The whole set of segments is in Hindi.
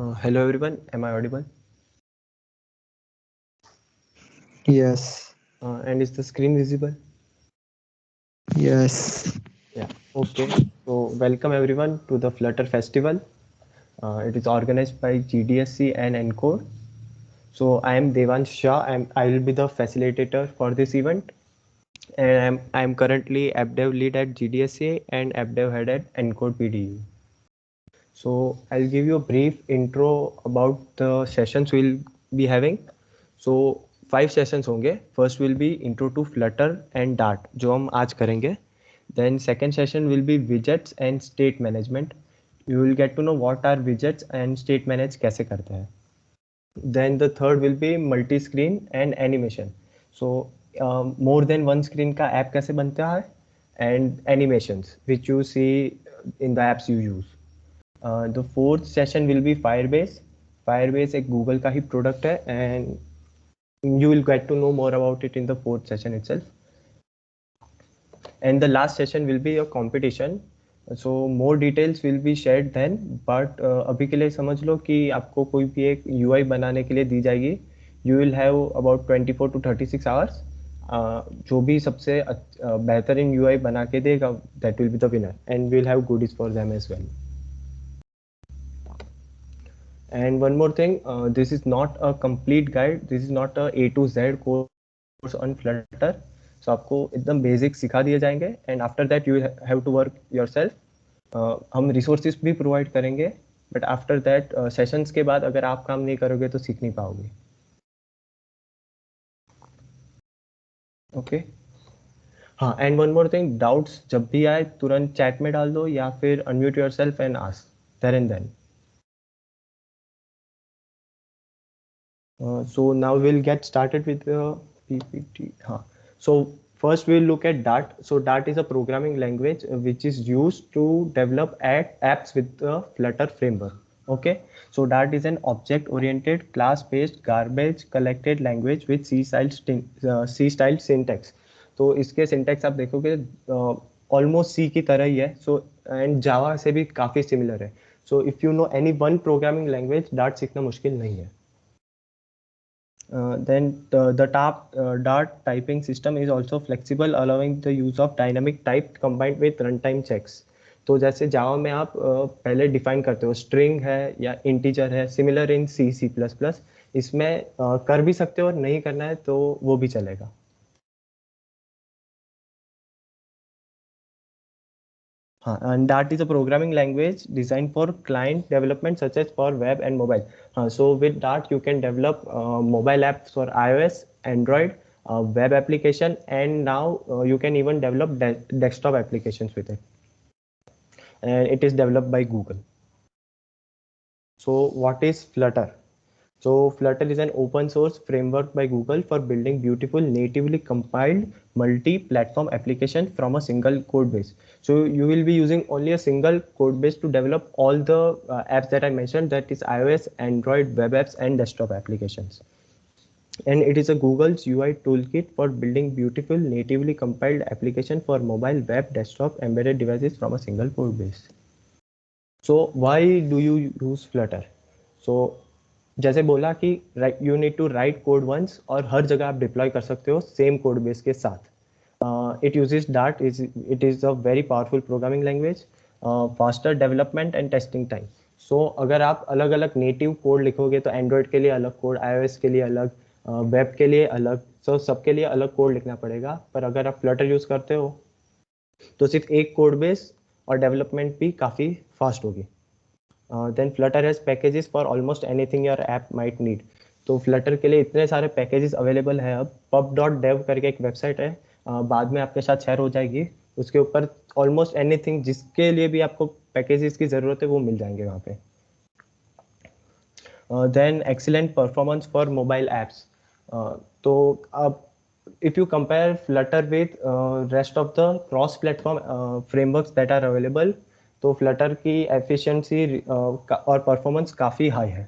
Hello everyone, am I audible? Yes, And is the screen visible? yes, Yeah, okay. So welcome everyone to the Flutter Festival. It is organized by GDSC and ENCODE. So I am Devansh Shah and I will be the facilitator for this event. And I'm currently app dev lead at GDSC and app dev head at ENCODE PDU. So I'll give you a brief intro about the sessions we'll be having. So 5 sessions होंगे. First will be intro to Flutter and Dart जो हम आज करेंगे. Then second session will be widgets and state management. You will get to know what are widgets and state manage कैसे करते हैं. Then the third will be multi-screen and animation. So more than one screen का app कैसे बनता है and animations which you see in the apps you use. The fourth session will be Firebase. Firebase एक Google का ही product है and you will get to know more about it in the fourth session itself. And the last session will be a competition. So more details will be shared then, but अभी के लिए समझ लो कि आपको कोई भी एक UI बनाने के लिए दी जाएगी. You will have about 24 to 36 hours. जो भी सबसे बेहतरीन UI बना के देगा, that will be the winner, and we'll have goodies for them as well. And one more thing, this is not a complete guide. This is not a A to Z course on Flutter. So आपको एकदम बेसिक सिखा दिए जाएंगे and after that you have to work yourself. हम resources भी provide करेंगे, but after that sessions के बाद अगर आप काम नहीं करोगे तो सीख नहीं पाओगे. Okay. हाँ, and one more thing, doubts जब भी आए तुरंत chat में डाल दो या फिर unmute yourself and ask there and then. So now we'll get started with the PPT. So first we'll look at Dart. So Dart is a programming language which is used to develop apps with the Flutter framework. Okay, so Dart is an object-oriented, class-based, garbage-collected language with C-style syntax. तो इसके syntax आप देखोगे almost C की तरह ही है. So and Java से भी काफी similar है. So if you know any one programming language, Dart सीखना मुश्किल नहीं है. Then the Dart typing system is also flexible, allowing the use of dynamic type combined with runtime checks. तो जैसे जावा में आप पहले डिफाइन करते हो स्ट्रिंग है या इंटीजर है, सिमिलर इन C++, इसमें कर भी सकते हो और नहीं करना है तो वो भी चलेगा. And Dart is a programming language designed for client development such as for web and mobile. So with Dart you can develop mobile apps for iOS, Android, web application, and now you can even develop desktop applications with it. And it is developed by Google. So what is Flutter? So Flutter is an open source framework by Google for building beautiful natively compiled multi-platform application from a single code base. So you will be using only a single code base to develop all the apps that I mentioned, that is iOS, Android, web apps, and desktop applications. And it is a Google's UI toolkit for building beautiful natively compiled application for mobile, web, desktop, embedded devices from a single code base. So why do you use Flutter? So जैसे बोला कि you need to write code once और हर जगह आप डिप्लॉय कर सकते हो सेम कोड बेस के साथ. It uses Dart, it is a very powerful programming language, faster development and testing time. So अगर आप अलग अलग नेटिव कोड लिखोगे तो एंड्रॉयड के लिए अलग कोड, iOS के लिए अलग, वेब के लिए अलग, सो सबके लिए अलग कोड लिखना पड़ेगा. पर अगर आप फ्लटर यूज़ करते हो तो सिर्फ एक कोड बेस और डेवलपमेंट भी काफ़ी फास्ट होगी. Then Flutter has packages for almost anything your app might need. तो Flutter के लिए इतने सारे पैकेजेस अवेलेबल है. अब pub.dev करके एक वेबसाइट है, बाद में आपके साथ शेयर हो जाएगी. उसके ऊपर ऑलमोस्ट एनीथिंग जिसके लिए भी आपको पैकेजेस की ज़रूरत है वो मिल जाएंगे वहाँ पे. Then excellent performance for mobile apps. तो अब if you compare Flutter with rest of the cross-platform frameworks that are available, तो Flutter की efficiency और performance काफ़ी high है.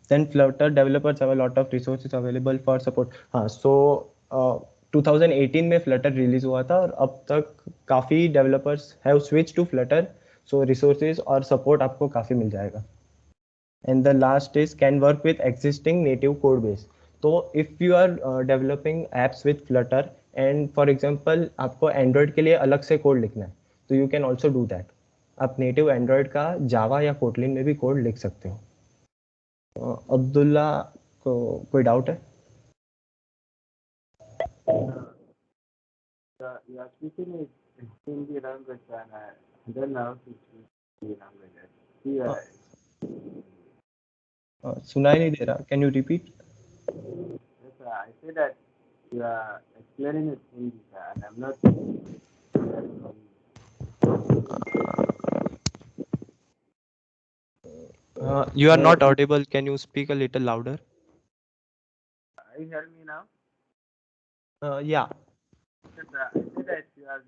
Then Flutter developers have a lot of resources available for support. So 2018 में Flutter रिलीज हुआ था और अब तक काफ़ी developers have switched to Flutter. So resources और सपोर्ट आपको काफ़ी मिल जाएगा. And the last is can work with existing native code base. तो if you are developing apps with Flutter and for example आपको Android के लिए अलग से कोड लिखना है तो you can also do that. आप नेटिव एंड्रॉयड का जावा या कोटलिन में भी कोड लिख सकते हो. अब्दुल्ला को कोई डाउट है? You are speaking in Hindi language and I don't know how to speak Hindi language. Yeah. सुनाई नहीं दे रहा. Can you repeat? Yes, sir. I say that you are explaining it in Hindi, sir, and I'm not. You are not audible. Can you speak a little louder? You hear me now? Yeah. Yes, sir. I say that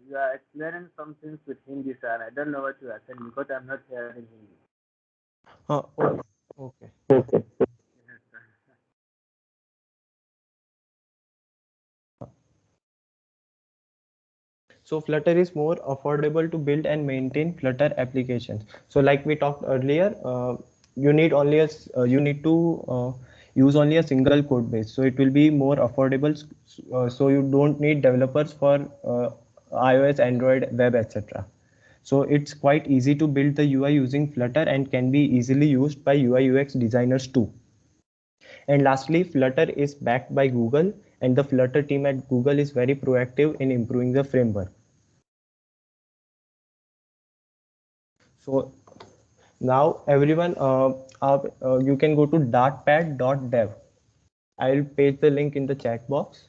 you are explaining some things with Hindi, sir, and I don't know what you are saying because I'm not hearing Hindi. Okay. Yes, sir. So Flutter is more affordable to build and maintain Flutter applications. So like we talked earlier, you need only you need to use only a single code base. So it will be more affordable. So you don't need developers for iOS, Android, web, etc. So it's quite easy to build the UI using Flutter and can be easily used by UI UX designers too. And lastly, Flutter is backed by Google, and the Flutter team at Google is very proactive in improving the framework. So now everyone, you can go to dartpad.dev. I'll paste the link in the chat box.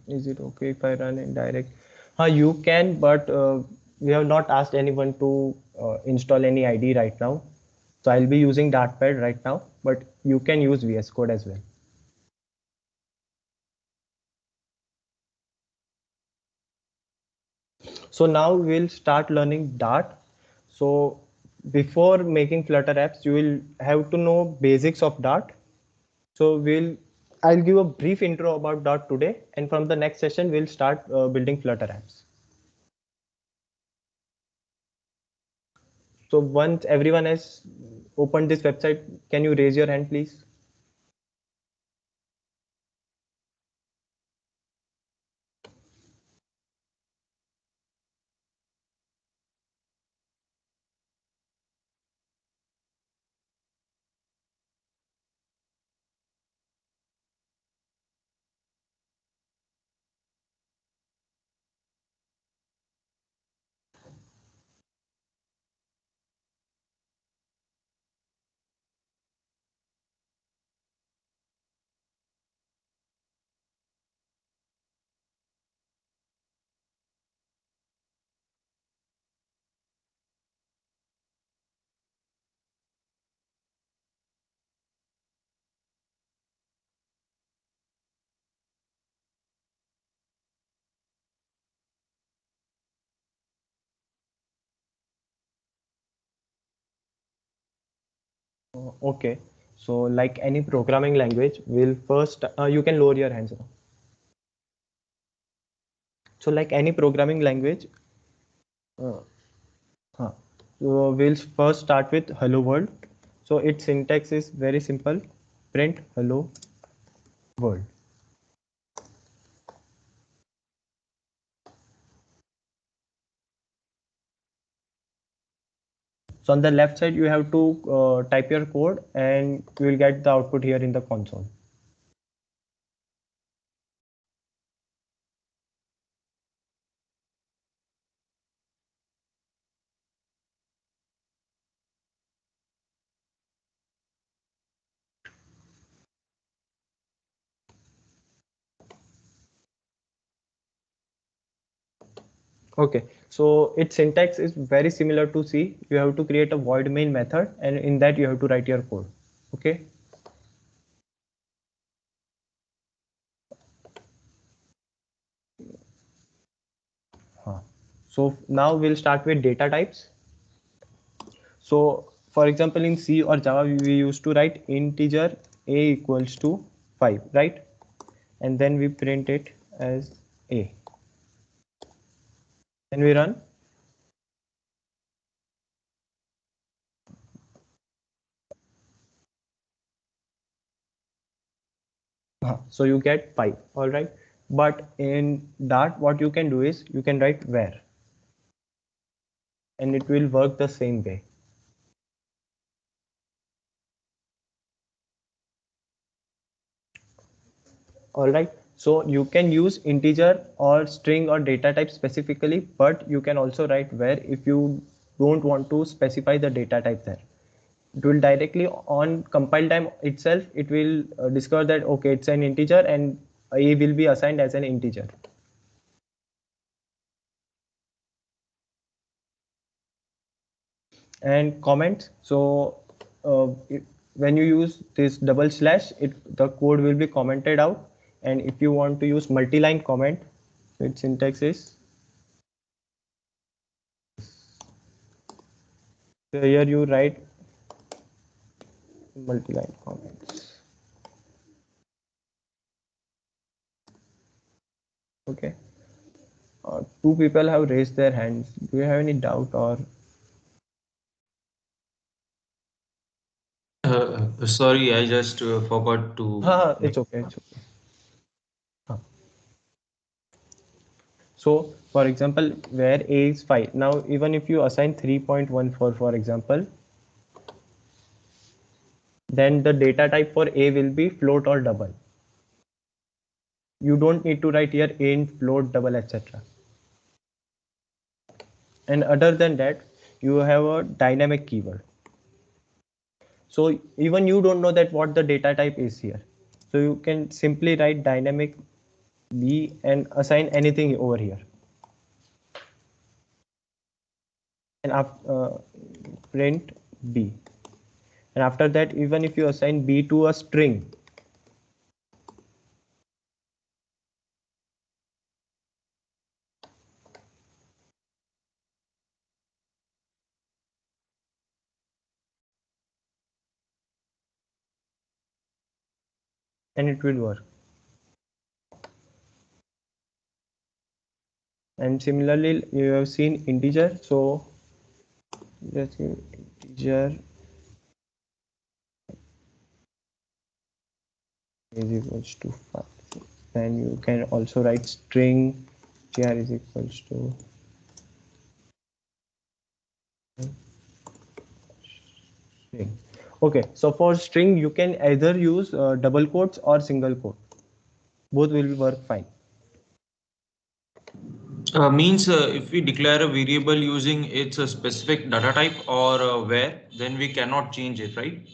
Is it okay if I run in direct? You can, but we have not asked anyone to install any ID right now. So I'll be using Dartpad right now, but you can use VS Code as well. So now we'll start learning Dart. So before making Flutter apps, you will have to know basics of Dart. So I'll give a brief intro about Dart today, and from the next session, we'll start building Flutter apps. So once everyone has opened this website, can you raise your hand, please? Okay. So like any programming language, we'll first, you can lower your hands now. So like any programming language, so we'll first start with hello world. So its syntax is very simple. Print hello world. So on the left side, you have to type your code and you will get the output here in the console. Okay, so its syntax is very similar to C. You have to create a void main method, and in that you have to write your code. Okay. So now we'll start with data types. So for example, in C or Java, we used to write integer a equals to 5, right? And then we print it as a. Then we run. So you get 5, all right. But in Dart, what you can do is you can write where, and it will work the same way. All right. So you can use integer or string or data type specifically, but you can also write where if you don't want to specify the data type there. It will directly on compile time itself, it will discover that, okay, it's an integer and a will be assigned as an integer. And comments. So when you use this double slash, the code will be commented out. And if you want to use multi-line comment, its syntax is, so here you write multi-line comments. Okay. Two people have raised their hands. Do you have any doubt or? Sorry, I just forgot to. It's okay. It's okay. So for example, where a is 5. Now, even if you assign 3.14, for example, then the data type for a will be float or double. You don't need to write here int, float, double, etc. And other than that, you have a dynamic keyword. So even you don't know that what the data type is here. So you can simply write dynamic b and assign anything over here. And print b. And after that, even if you assign b to a string, and it will work. And similarly, you have seen integer. So let's see, integer is equals to 5. Then you can also write string tr is equals to string. Okay, so for string, you can either use double quotes or single quote. Both will work fine. Means if we declare a variable using its a specific data type or where, then we cannot change it, right?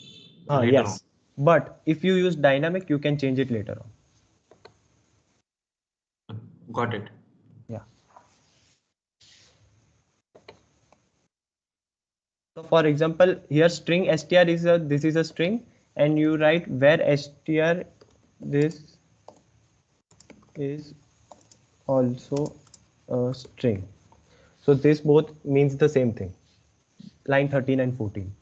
Later Yes, but if you use dynamic, you can change it later on. on. Got it. Yeah. So for example, here string str is this is a string, and you write where str this is also a string. So this both means the same thing. Line 13 and 14.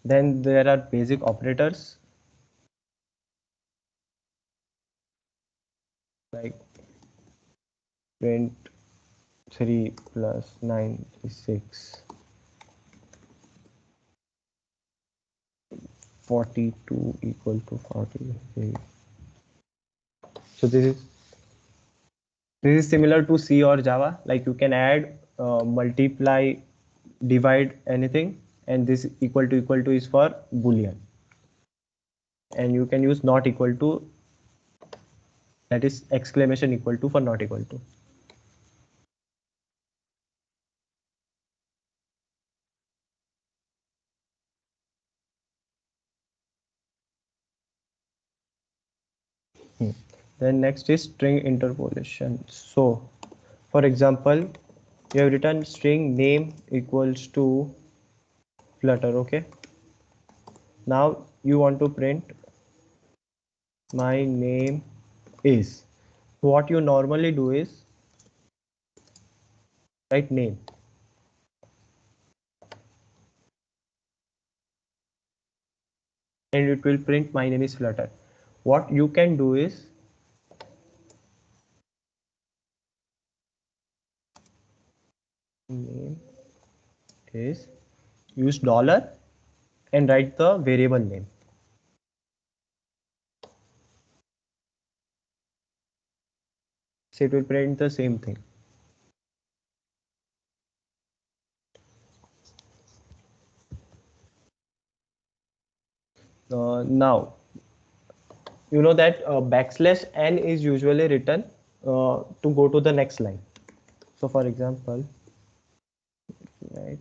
Then there are basic operators like print 3 plus 9 is 6. 42 equal to 40. So this is similar to C or Java. Like you can add, multiply, divide anything, and this equal to is for Boolean. And you can use not equal to, that is exclamation equal to for not equal to. Then next is string interpolation. So for example, you have written string name equals to Flutter. Okay, now you want to print my name is. What you normally do is write name, and it will print my name is Flutter. What you can do is name is, use dollar and write the variable name. So it will print the same thing. Now you know that backslash n is usually written to go to the next line. So for example, right,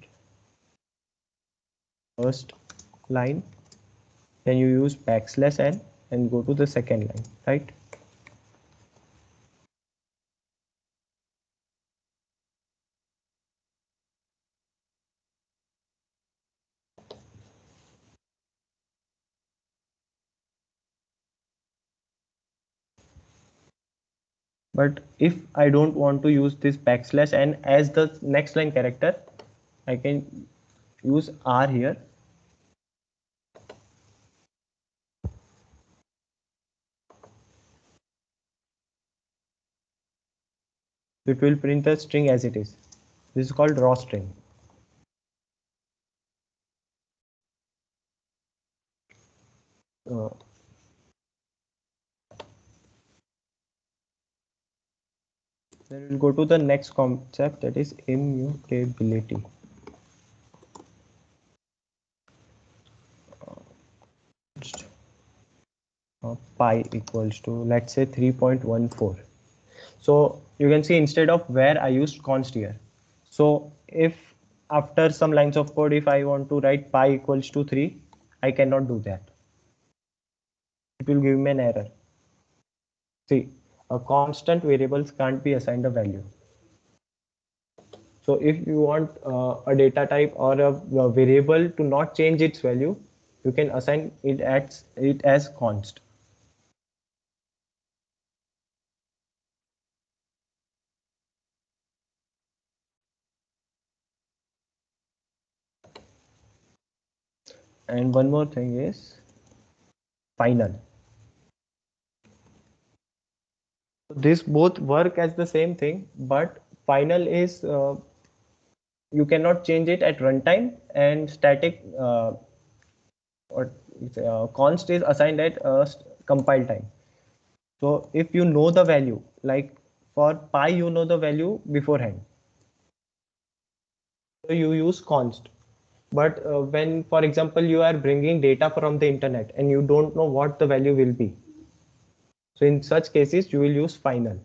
first line, then you use backslash n and go to the second line, right? But if I don't want to use this backslash n as the next line character, I can use r here. It will print the string as it is. This is called raw string. Then we'll go to the next concept, that is immutability. Pi equals to, let's say, 3.14. So you can see instead of where I used const here. So if after some lines of code, if I want to write pi equals to 3, I cannot do that. It will give me an error. See, a constant variables can't be assigned a value. So if you want a data type or a variable to not change its value, you can assign it as const. And one more thing is final. This both work as the same thing, but final is you cannot change it at runtime, and static or const is assigned at compile time. So if you know the value, like for pi, you know the value beforehand, so you use const. But when, for example, you are bringing data from the internet and you don't know what the value will be, so in such cases you will use final,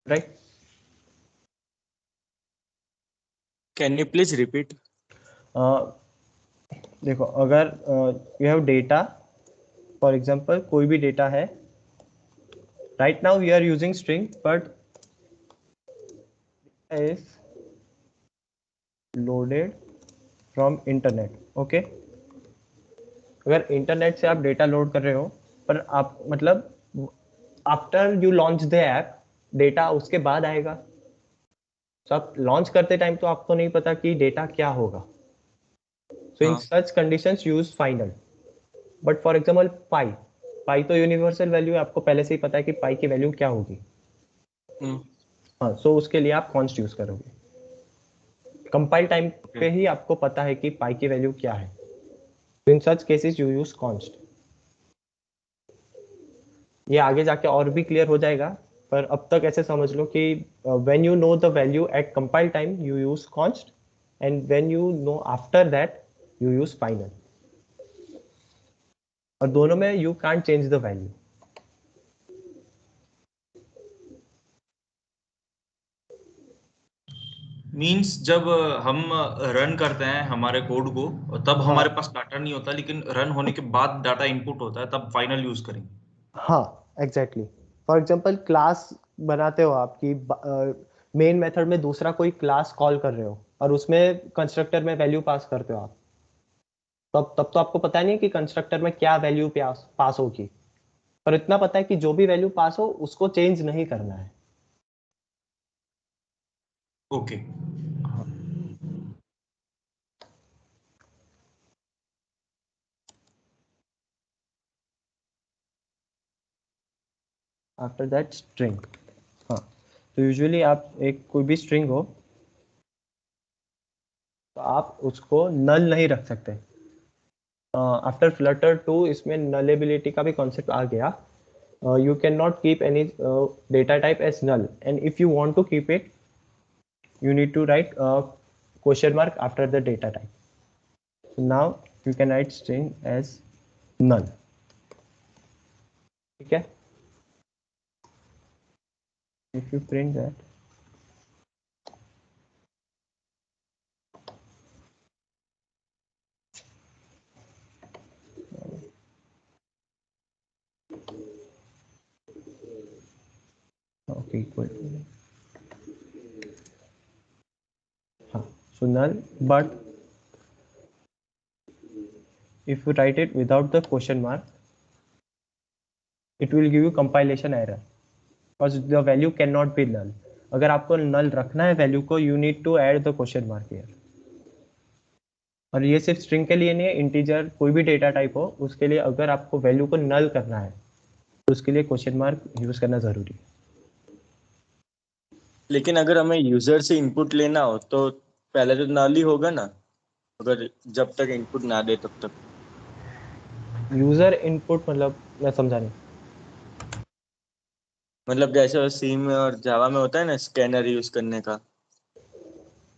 right? Can you please repeat? देखो, अगर you have data, for example, कोई भी data है, right now we are using string, but is loaded from internet. Okay, अगर इंटरनेट से आप डेटा लोड कर रहे हो, पर आप मतलब after you launch the app, data उसके बाद आएगा. तो आप लॉन्च करते टाइम तो आपको नहीं पता कि डेटा क्या होगा. So in such conditions use final. But for example pi तो यूनिवर्सल वैल्यू है, आपको पहले से ही पता है कि पाई की वैल्यू क्या होगी. हाँ, सो उसके लिए आप कॉन्स्ट यूज करोगे. कंपाइल टाइम पे ही आपको पता है कि पाई की वैल्यू क्या है. In such cases you use const. ये आगे जाके और भी क्लियर हो जाएगा, पर अब तक ऐसे समझ लो कि when you know the value eight compile time you use const, and when you know after that you use final. और दोनों में you can't change the value. Means जब हम रन करते हैं हमारे कोड को, तब हाँ हमारे पास डाटा नहीं होता, लेकिन रन होने के बाद डाटा इनपुट होता है, तब फाइनल यूज करेंगे। हाँ एग्जैक्टली। फॉर एग्जांपल क्लास बनाते हो आपकी मेन मेथड में दूसरा कोई क्लास कॉल कर रहे हो और उसमें कंस्ट्रक्टर में वैल्यू पास करते हो आप, तब तो आपको पता नहीं है कि कंस्ट्रक्टर में क्या वैल्यू पास होगी, पर इतना पता है कि जो भी वैल्यू पास हो उसको चेंज नहीं करना है। ओके। After that string. हाँ, तो यूजुअली आप एक कोई भी स्ट्रिंग हो तो आप उसको नल नहीं रख सकते। आफ्टर फ्लटर 2 इसमें नलेबिलिटी का भी कॉन्सेप्ट आ गया। You cannot keep any data type as null, and if you want to keep it you need to write a question mark after the data type. So now you can write string as null. ठीक है? If you print that, okay, equal to, हाँ, so null, but if you write it without the question mark it will give you compilation error because the value cannot be null. अगर आपको null रखना है वैल्यू को, you need to add the question mark here. और ये सिर्फ स्ट्रिंग के लिए नहीं है, इंटीजर कोई भी डेटा टाइप हो उसके लिए अगर आपको वैल्यू को नल करना है तो उसके लिए क्वेश्चन मार्क यूज करना जरूरी है। लेकिन अगर हमें यूजर से इनपुट लेना हो तो पहले तो नल ही होगा ना, अगर जब तक इनपुट ना दे तब तक। यूजर इनपुट मतलब मैं समझा नहीं। मतलब जैसे सी में और जावा में होता है ना स्कैनर यूज करने का,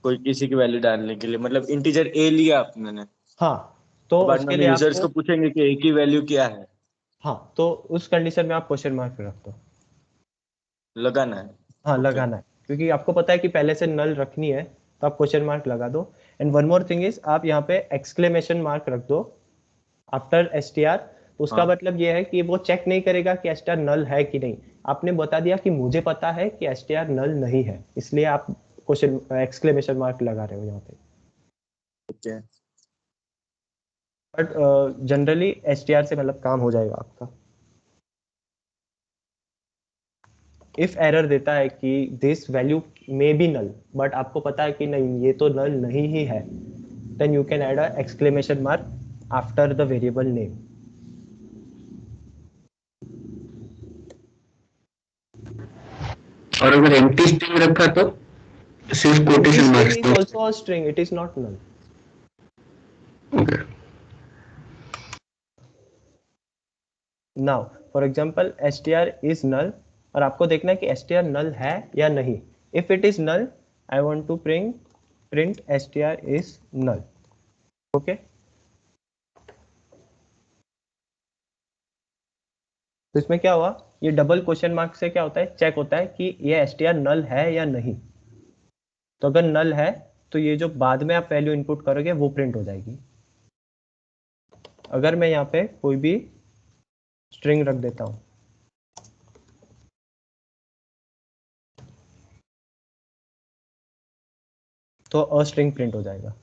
कोई किसी की वैल्यू डालने के लिए, मतलब इंटीजर ए लिया आपने, हाँ, तो तो बाद में उसके हम लिए यूजर्स आपको, को पूछेंगे कि ए की वैल्यू क्या है, हाँ, तो उस कंडीशन में आप क्वेश्चन मार्क रख दो। लगाना है। हाँ, ओके। लगाना है क्योंकि आपको पता है कि पहले से नल रखनी है तो आप क्वेश्चन मार्क लगा दो। And one more thing is आप यहाँ पे एक्सक्लेमेशन मार्क रख दो आफ्टर एस टी आर। तो उसका हाँ मतलब ये है कि वो चेक नहीं करेगा कि एस टी आर नल है कि नहीं। आपने बता दिया कि मुझे पता है कि एस टी आर नल नहीं है, इसलिए आप क्वेश्चन एक्सक्लेमेशन मार्क लगा रहे हो यहाँ पे। Okay. But generally S T R से मतलब काम हो जाएगा आपका। इफ एरर देता है कि this value may be null, but आपको पता है कि नहीं ये तो नल नहीं ही है, then you can add a exclamation mark after the variable name. और अगर एम्प्टी स्ट्रिंग रखा तो सिर्फ empty quotation string is marks. also a string, it is not null. Okay. Now for example str is null और आपको देखना है कि str null है या नहीं। if it is null I want to print str is null. okay, तो इसमें क्या हुआ, ये डबल क्वेश्चन मार्क से क्या होता है, चेक होता है कि ये str null है या नहीं। तो अगर null है तो ये जो बाद में आप वैल्यू इनपुट करोगे वो प्रिंट हो जाएगी। अगर मैं यहाँ पे कोई भी स्ट्रिंग रख देता हूँ तो अ स्ट्रिंग प्रिंट हो जाएगा।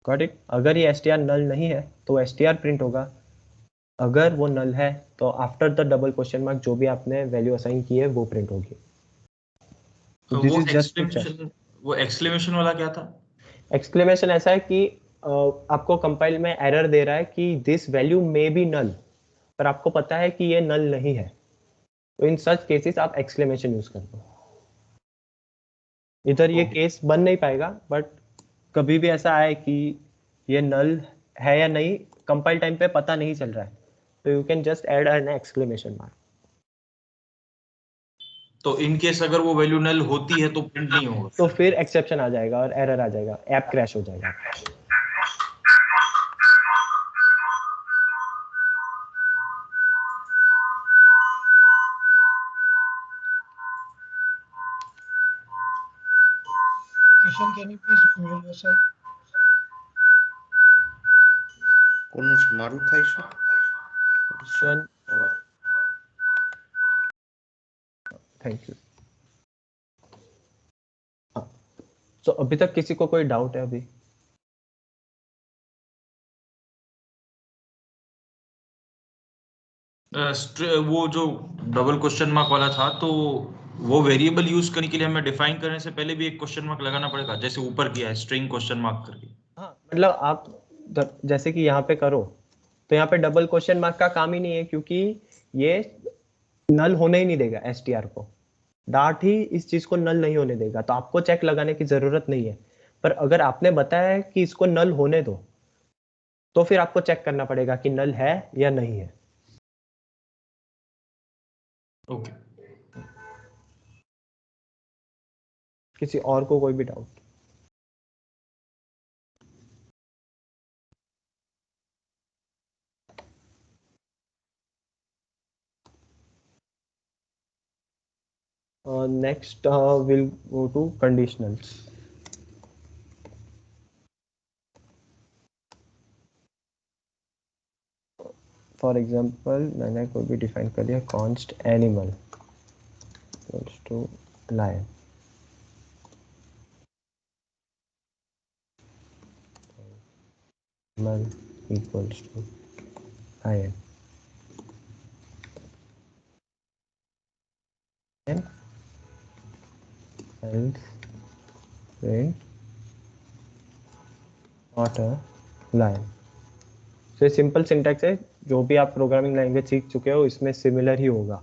Got it. अगर ये एस टी आर नल नहीं है तो एस टी आर प्रिंट होगा। अगर वो नल है तो after the double question mark जो भी आपने वैल्यू असाइन की है वो प्रिंट होगी। दिस वो is just to check. Exclamation वाला क्या था? एक्सक्लेमेशन ऐसा है कि आपको कंपाइल में एरर दे रहा है कि this value may be null, पर आपको पता है कि ये नल नहीं है, तो इन सच केसेस आप एक्सक्लेमेशन यूज कर दो। इधर ये केस बन नहीं पाएगा, बट कभी भी ऐसा आए कि ये नल है या नहीं, कंपाइल टाइम पे पता नहीं चल रहा है, तो you can just add an exclamation mark. तो इन केस अगर वो वैल्यू नल होती है तो प्रिंट नहीं होगा? तो फिर एक्सेप्शन आ जाएगा और एरर आ जाएगा, ऐप क्रैश हो जाएगा। question, can you please mute yourself? કોનું છે? મારું થાય છે? Question thank you. तो अभी तक किसी को कोई डाउट है अभी? वो जो डबल क्वेश्चन मार्क वाला था, तो वो वेरिएबल यूज करने के लिए हमें डिफाइन करने से पहले भी एक क्वेश्चन मार्क लगाना पड़ेगा, जैसे ऊपर किया है स्ट्रिंग क्वेश्चन मार्क करके। हाँ, मतलब आप जैसे कि यहाँ पे करो तो यहाँ पे डबल क्वेश्चन मार्क का काम ही नहीं है, क्योंकि ये नल होने ही नहीं देगा एसटीआर को। डार्ट ही इस चीज को नल नहीं होने देगा, तो आपको चेक लगाने की जरूरत नहीं है। पर अगर आपने बताया कि इसको नल होने दो, तो फिर आपको चेक करना पड़ेगा कि नल है या नहीं है। ओके। किसी और को कोई भी doubt? Next we'll go to conditionals. For example, मैंने कोई भी डिफाइन कर दिया const animal equals to lion. Animal equals to lion. And else print not a lion. तो सिंपल सिंटैक्स है, जो भी आप प्रोग्रामिंग लैंग्वेज सीख चुके हो इसमें सिमिलर ही होगा।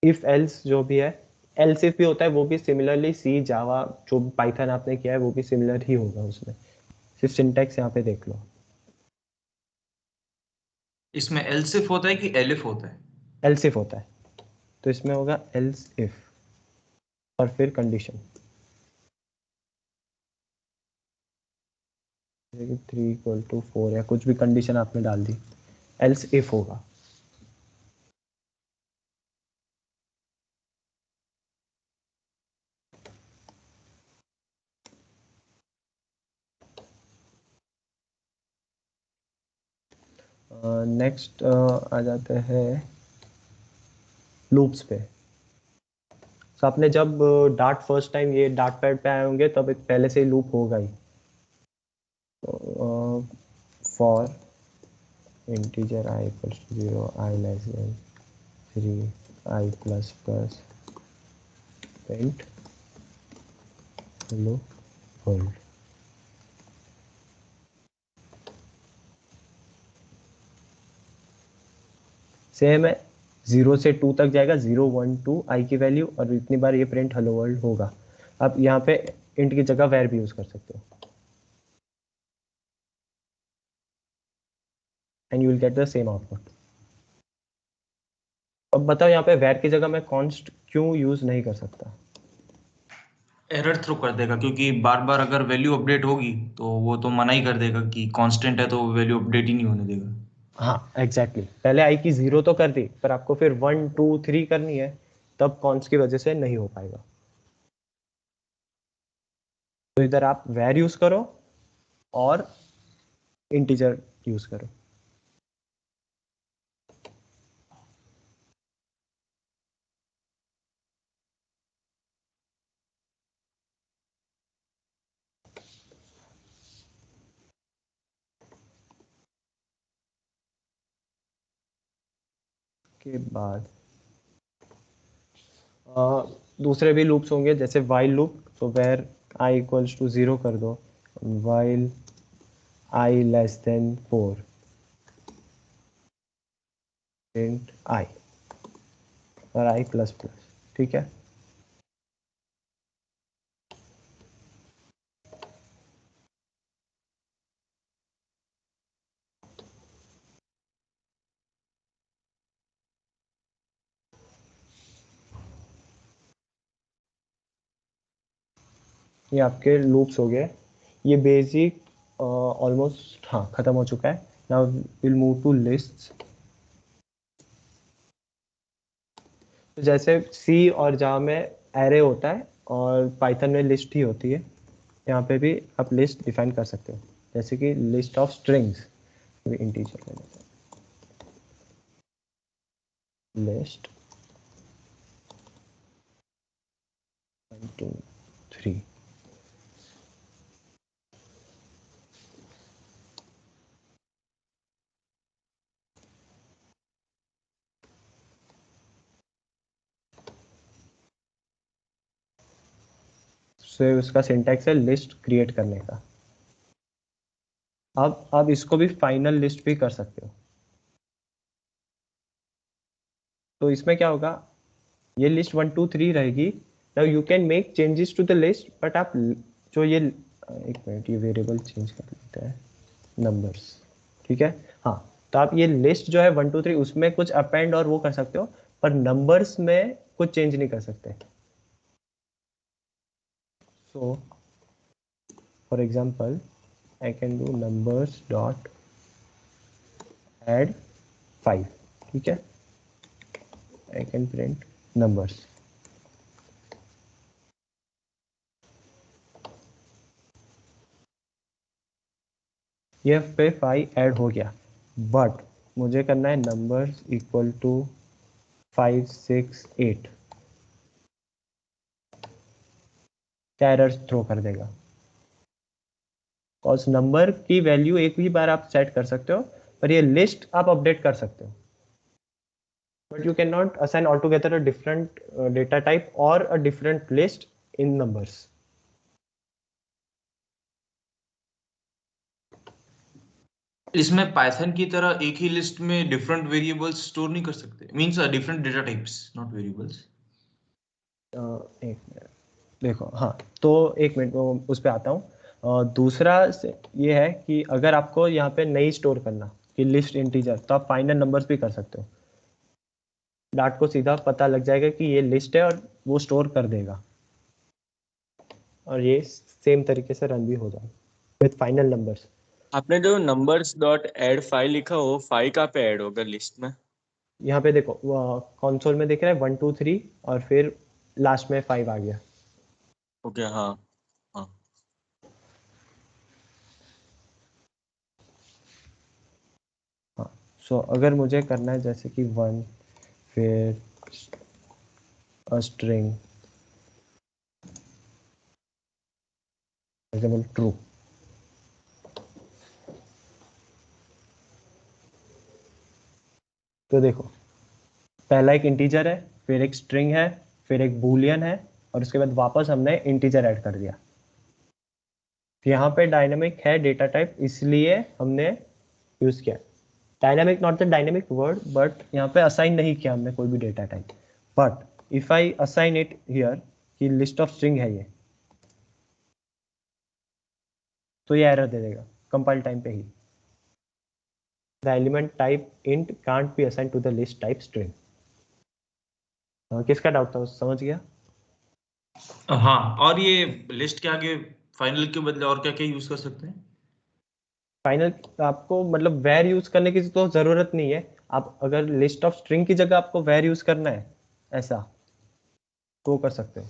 इफ एल्स जो भी है, एल्स इफ भी होता है, वो भी सिमिलरली सी जावा जो पाइथन आपने किया है वो भी सिमिलर ही होगा उसमें। सिर्फ सिंटैक्स यहाँ पे देख लो। इसमें एल्स इफ होता है कि एलिफ होता है? एल्स इफ होता है, तो इसमें होगा एल्स इफ और फिर कंडीशन 3 इक्वल टू 4 या कुछ भी कंडीशन आपने डाल दी, एल्स इफ होगा। नेक्स्ट आ जाते हैं लूप्स पे। तो आपने जब डार्ट फर्स्ट टाइम ये डार्ट पैड पे आए होंगे तब एक पहले से ही लूप होगा ही। For integer i equals to 0, i less than 3, i plus plus print hello world. Same है, 0 से 2 तक जाएगा, 0 1 2 आई की वैल्यू, और इतनी बार ये प्रिंट हेलो वर्ल्ड होगा। आप यहाँ पे इंट की जगह वैर भी यूज कर सकते हो and you will get the same output. अब बताओ यहाँ पे वैर की जगह मैं कॉन्स्ट क्यों यूज नहीं कर सकता? एरर थ्रो कर देगा, क्योंकि बार बार अगर वैल्यू अपडेट होगी तो वो तो मना ही कर देगा कि कांस्टेंट है, तो वैल्यू अपडेट ही नहीं होने देगा। हाँ एग्जैक्टली, पहले आई की 0 तो कर दी, पर आपको फिर 1 2 3 करनी है, तब कॉन्स्ट की वजह से नहीं हो पाएगा। तो इधर आप वैर यूज करो और इंटीजर यूज करो। के बाद दूसरे भी लूप्स होंगे, जैसे वाइल लूप। तो वेर आई इक्वल्स टू 0 कर दो, while i less than 4 print i और आई प्लस प्लस। ठीक है, ये आपके लूप्स हो गए। ये बेसिक ऑलमोस्ट हाँ खत्म हो चुका है। Now will move to lists. तो जैसे सी और जावा में एरे होता है और पाइथन में लिस्ट ही होती है, यहाँ पे भी आप लिस्ट डिफाइन कर सकते हो, जैसे कि list of strings, integer list 1 2 3। so, उसका सिंटैक्स है लिस्ट क्रिएट करने का। अब इसको भी फाइनल लिस्ट भी कर सकते हो। तो इसमें क्या होगा, ये लिस्ट 1 2 3 रहेगी। Now you can make changes to the list, but आप जो ये एक मिनट, ये वेरिएबल चेंज कर लेते हैं नंबर्स, ठीक है। हाँ, तो आप ये लिस्ट जो है 1 2 3 उसमें कुछ अपेंड और वो कर सकते हो, पर नंबर्स में कुछ चेंज नहीं कर सकते। So for example I can do numbers dot add 5, ठीक है। I can print numbers. ये पे 5 ऐड हो गया, बट मुझे करना है नंबर्स इक्वल टू 5 6 8। क्या एरर थ्रो कर देगा? कॉज नंबर की वैल्यू एक ही बार आप सेट कर सकते हो, पर ये लिस्ट आप अपडेट कर सकते हो, but you can not assign all together a different data type और a different list in numbers. इसमें पाइथन की तरह एक ही लिस्ट में डिफरेंट वेरिएबल्स स्टोर नहीं कर सकते, means different data types, not variables. एक मिनट देखो, हाँ तो एक मिनट उस पर आता हूँ। दूसरा ये है कि अगर आपको यहाँ पे नहीं स्टोर करना कि लिस्ट इंटीजर, तो आप फाइनल नंबर्स भी कर सकते हो। डाट को सीधा पता लग जाएगा कि ये लिस्ट है और वो स्टोर कर देगा, और ये सेम तरीके से रन भी हो जाएगा विथ फाइनल नंबर्स। आपने जो नंबर्स डॉट एड फाइल लिखा हो, फाइल कहाँ पे ऐड होगा लिस्ट में? यहाँ पे देखो कंसोल में दिख रहा है 1 2 3 और फिर लास्ट में 5 आ गया। ओके, हाँ हाँ। हाँ, सो अगर मुझे करना है जैसे कि 1 फिर स्ट्रिंग एग्जाम्पल ट्रू, तो देखो पहला एक इंटीजर है, फिर एक स्ट्रिंग है, फिर एक बूलियन है, और उसके बाद वापस हमने इंटीजर ऐड कर दिया। यहाँ पे डायनेमिक है डेटा टाइप, इसलिए हमने यूज किया dynamic, not the dynamic word, but यहाँ पे असाइन नहीं किया हमने कोई भी data type. But if I assign it here कि लिस्ट ऑफ स्ट्रिंग है ये, तो ये एरर दे देगा कंपाइल टाइम पे ही। The element type int can't be assign to the list type string. किसका डाउट था, समझ गया? हाँ, और ये लिस्ट के आगे फाइनल के बदले और क्या क्या यूज कर सकते हैं? फाइनल आपको मतलब वेर यूज करने की तो जरूरत नहीं है। आप अगर लिस्ट ऑफ स्ट्रिंग की जगह आपको वेर यूज करना है ऐसा, तो कर सकते हो।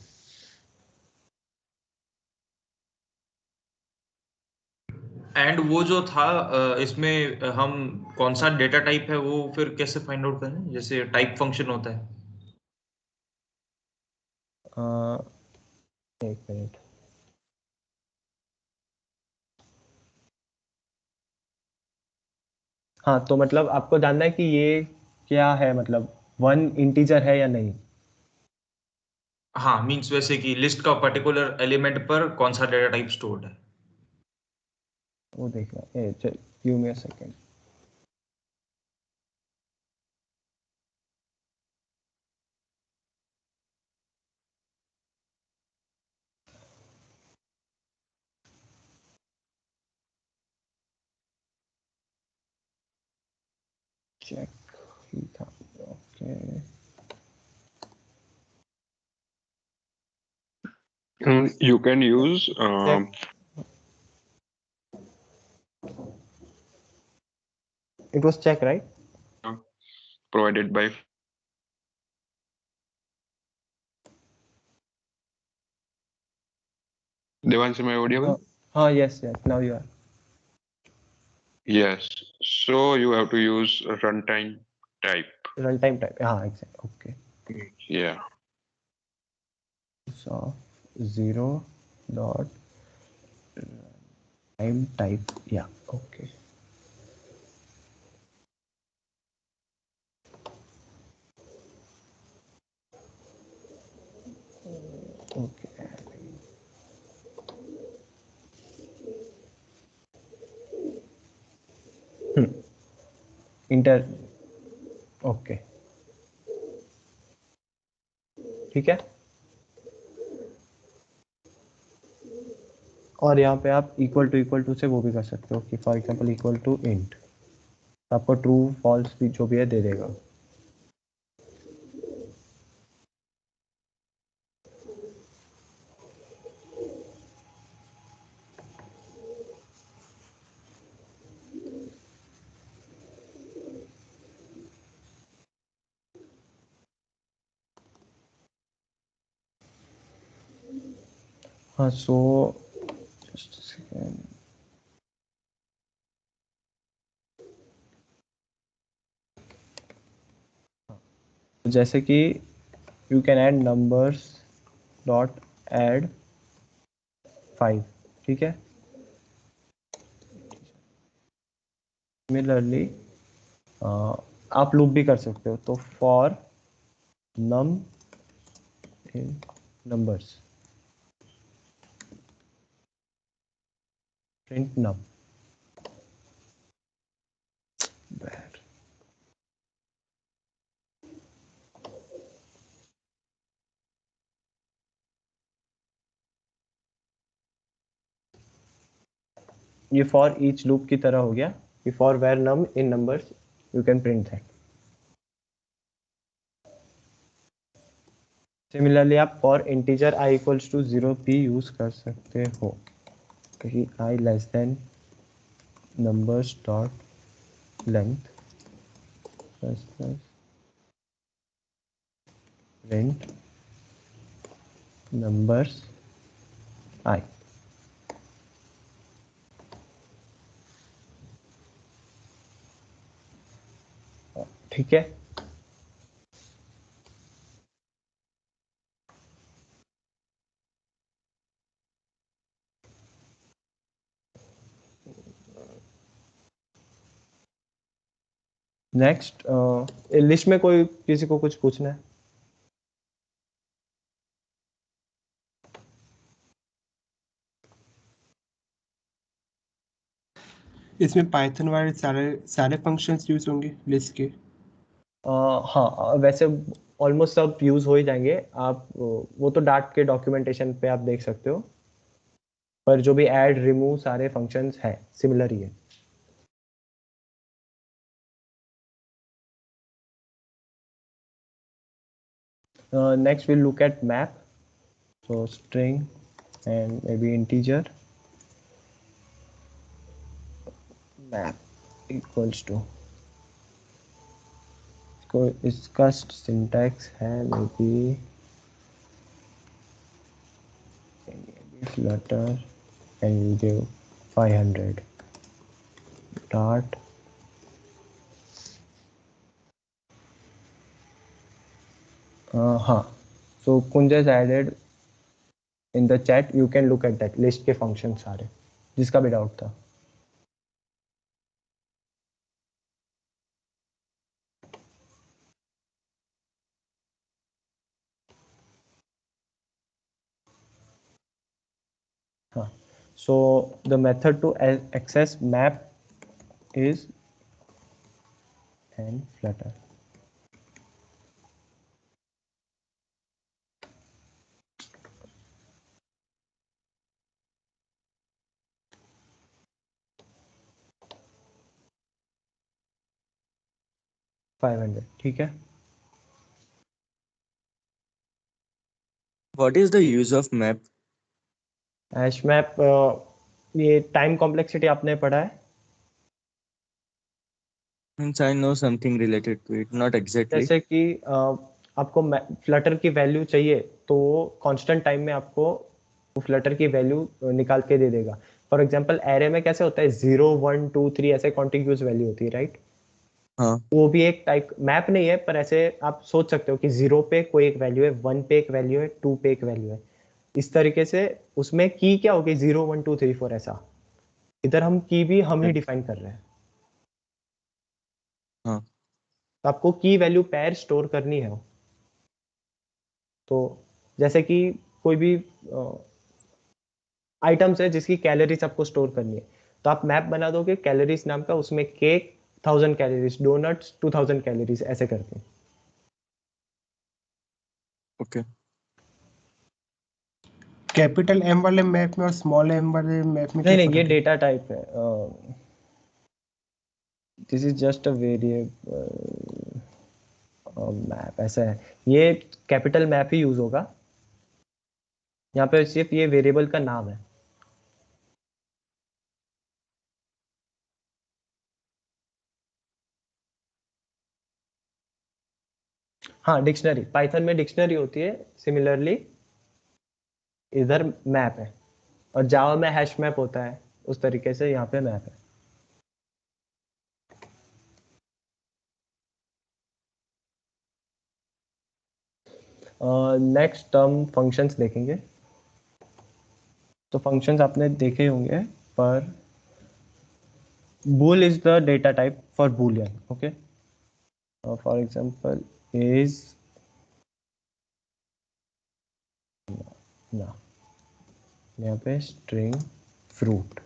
एंड वो जो था इसमें हम कौन सा डेटा टाइप है वो फिर कैसे फाइंड आउट करें, जैसे टाइप फंक्शन होता है? एक मिनट, हाँ तो मतलब आपको जानना है कि ये क्या है, मतलब 1 इंटीजर है या नहीं। हाँ, मींस वैसे कि लिस्ट का पर्टिकुलर एलिमेंट पर कौन सा डेटा टाइप स्टोर्ड है। वो देखना, चल give me a second. Check ही था, okay. You can use it was check right. provided by Devansh, am I audible? हाँ, yes, now you are. Yes. So you have to use runtime type. Runtime type. हाँ, exact. Okay. Yeah. So 0 dot time type. Yeah. Okay. Okay. Inter okay, ठीक है। और यहाँ पे आप इक्वल टू से वो भी कर सकते हो कि for example equal to int, आपको ट्रू फॉल्स भी जो भी है दे देगा। हाँ, सो जस्ट सेकेंड। जैसे कि you can add numbers dot add 5, ठीक है। सिमिलरली आप लूप भी कर सकते हो, तो for num in numbers print num. ये फॉर ईच लूप की तरह हो गया कि for var num in numbers you can print that. Similarly आप for integer i equals to 0 भी यूज कर सकते हो, कहीं i less than numbers dot length plus plus print numbers i। ठीक है। नेक्स्ट लिस्ट में कोई किसी को कुछ पूछना है? इसमें पाइथन वाले सारे सारे फंक्शंस यूज होंगे लिस्ट के? हाँ, वैसे ऑलमोस्ट सब यूज हो ही जाएंगे। आप वो तो डार्ट के डॉक्यूमेंटेशन पे आप देख सकते हो, पर जो भी ऐड रिमूव सारे फंक्शंस हैं सिमिलर ही है। Next we'll look at map, so string and maybe integer map equals to, इसका सिंटैक्स है maybe flutter and you give 500 dart हाँ, so Kunja is added in the chat, you can look at that list के फंक्शन सारे, जिसका भी डाउट था। हाँ, so the method to access map is and flutter। $500, ठीक है। What is the use of map? Hash map, ये टाइम कॉम्प्लेक्सिटी आपने पढ़ा है? Means I know something related to it, not exactly. जैसे कि आपको फ्लटर की वैल्यू चाहिए तो कांस्टेंट टाइम में आपको वो फ्लटर की वैल्यू निकाल के दे देगा। फॉर एग्जांपल एरे में कैसे होता है 0 1 2 3 ऐसे कॉन्टिग्यूअस वैल्यू होती है, राइट? हाँ वो भी एक टाइप मैप नहीं है, पर ऐसे आप सोच सकते हो कि 0 पे कोई एक वैल्यू है, 1 पे एक वैल्यू है, 2 पे एक वैल्यू है। इस तरीके से उसमें की क्या होगी 0 1 2 3 4 ऐसा। इधर हम की भी हम ही डिफाइन कर रहे हैं। हाँ तो आपको की वैल्यू पेयर स्टोर करनी है। तो जैसे कि कोई भी आइटम्स है जिसकी कैलोरीज आपको स्टोर करनी है, तो आप मैप बना दोगे कैलोरीज नाम का, उसमें केक 1000 कैलोरीज, डोनट्स 2000 कैलोरीज ऐसे करके। ओके कैपिटल एम वाले मैप में और स्मॉल एम वाले मैप में नहीं क्या नहीं, ये फर्क है? डेटा टाइप है। This is just a variable map, ऐसा है। ये कैपिटल मैप ही यूज होगा, यहाँ पे सिर्फ ये वेरिएबल का नाम है। हाँ, डिक्शनरी, पाइथन में डिक्शनरी होती है, सिमिलरली इधर मैप है। और जावा में हैश मैप होता है, उस तरीके से यहाँ पे मैप है। नेक्स्ट हम फंक्शंस देखेंगे। तो फंक्शंस आपने देखे होंगे, पर bool is the data type for boolean, okay? For example is ना, यहाँ पे string fruit,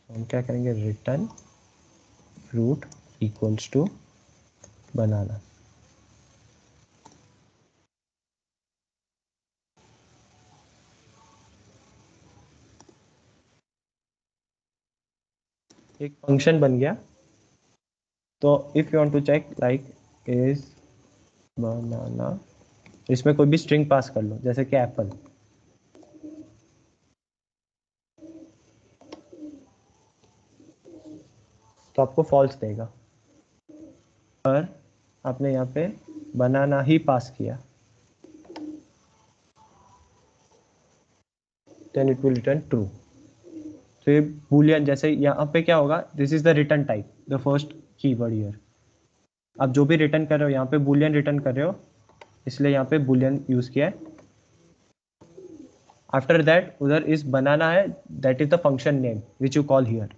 हम क्या करेंगे return fruit equals to banana। एक फंक्शन बन गया। तो if you want to check like is banana, इसमें कोई भी स्ट्रिंग पास कर लो, जैसे कि एप्पल। तो आपको फॉल्स देगा। पर आपने यहाँ पे बनाना ही पास किया, then it will return true. तो ये बूलियन, जैसे यहाँ पे क्या होगा, this is the return type, the first keyword here. आप जो भी रिटर्न कर रहे हो, यहाँ पे बूलियन रिटर्न कर रहे हो, इसलिए यहाँ पे बूलियन यूज किया है। आफ्टर दैट उधर इस बनाना है, that is the function name which you call here,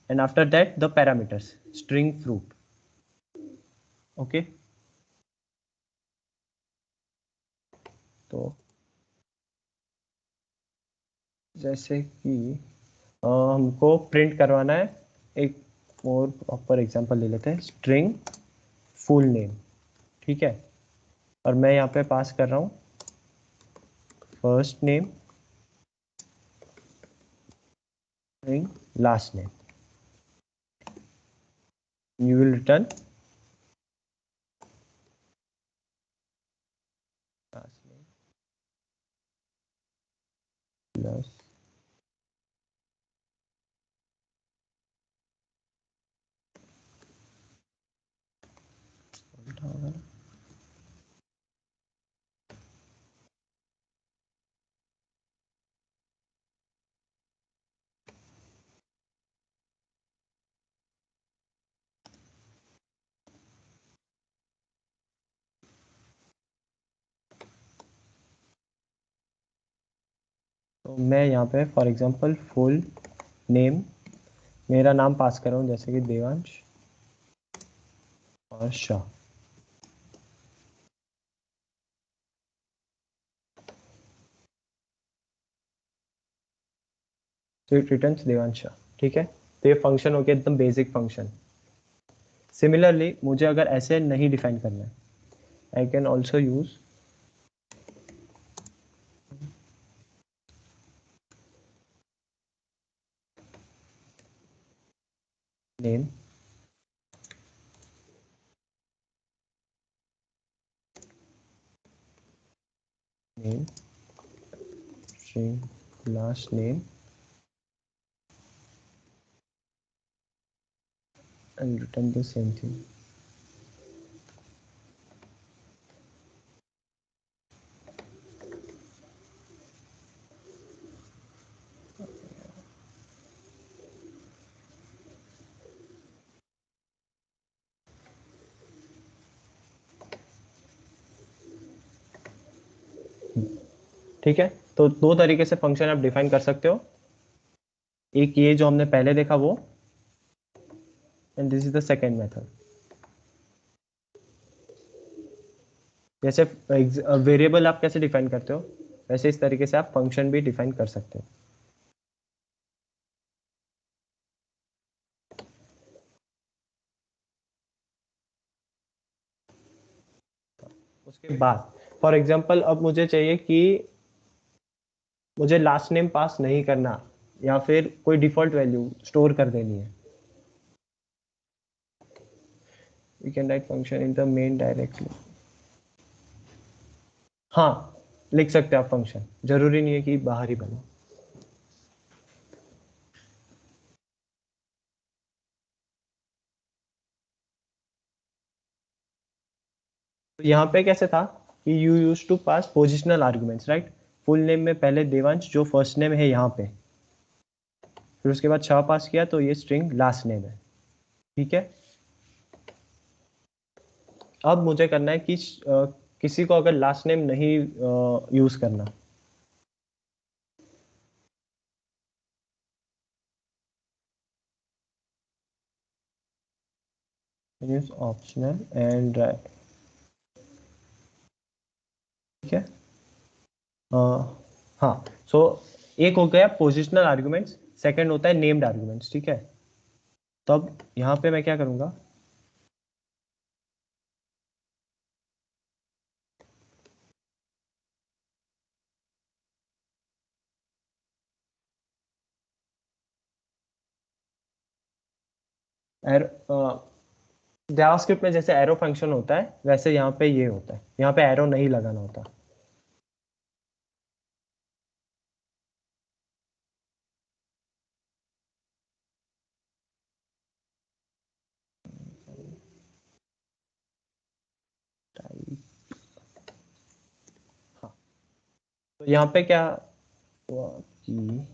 and after that the parameters string fruit. Okay, तो जैसे कि हमको प्रिंट करवाना है, एक और प्रॉपर एग्जांपल ले लेते हैं, स्ट्रिंग फुल नेम, ठीक है? और मैं यहाँ पे पास कर रहा हूँ first name string last name. You will return last name plus तो मैं यहाँ पे फॉर एग्जांपल फुल नेम, मेरा नाम पास कर रहा हूँ, जैसे कि देवांश और शाह। तो इट रिटर्न्स देवांश शाह, ठीक है? तो ये फंक्शन हो गया एकदम बेसिक फंक्शन। सिमिलरली मुझे अगर ऐसे नहीं डिफाइन करना है, I can also use name name string last name and return the same thing। ठीक है, तो दो तरीके से फंक्शन आप डिफाइन कर सकते हो, एक ये जो हमने पहले देखा वो, and this is the second method. जैसे वेरिएबल आप कैसे डिफाइन करते हो, वैसे इस तरीके से आप फंक्शन भी डिफाइन कर सकते हो। उसके बाद फॉर एग्जांपल अब मुझे चाहिए कि मुझे लास्ट नेम पास नहीं करना या फिर कोई डिफॉल्ट वैल्यू स्टोर कर देनी है। We can write function in the main directly. हाँ, लिख सकते हैं आप फंक्शन, जरूरी नहीं है कि बाहर ही बनो। तो यहाँ पे कैसे था कि you use to pass positional arguments, right. Full name में पहले देवांश जो फर्स्ट नेम है यहाँ पे, फिर उसके बाद शाह पास किया तो ये स्ट्रिंग लास्ट नेम है, ठीक है। अब मुझे करना है कि किसी को अगर लास्ट नेम नहीं यूज करना, यूज ऑप्शनल एंड, ठीक है। हाँ, सो एक हो गया पोजिशनल आर्ग्यूमेंट्स, सेकंड होता है नेम्ड आर्ग्यूमेंट्स, ठीक है। तो अब यहाँ पे मैं क्या करूँगा, जावास्क्रिप्ट में जैसे एरो फंक्शन होता है वैसे यहाँ पे ये होता है, यहाँ पे एरो नहीं लगाना होता। हाँ, तो यहाँ पे क्या हुआ कि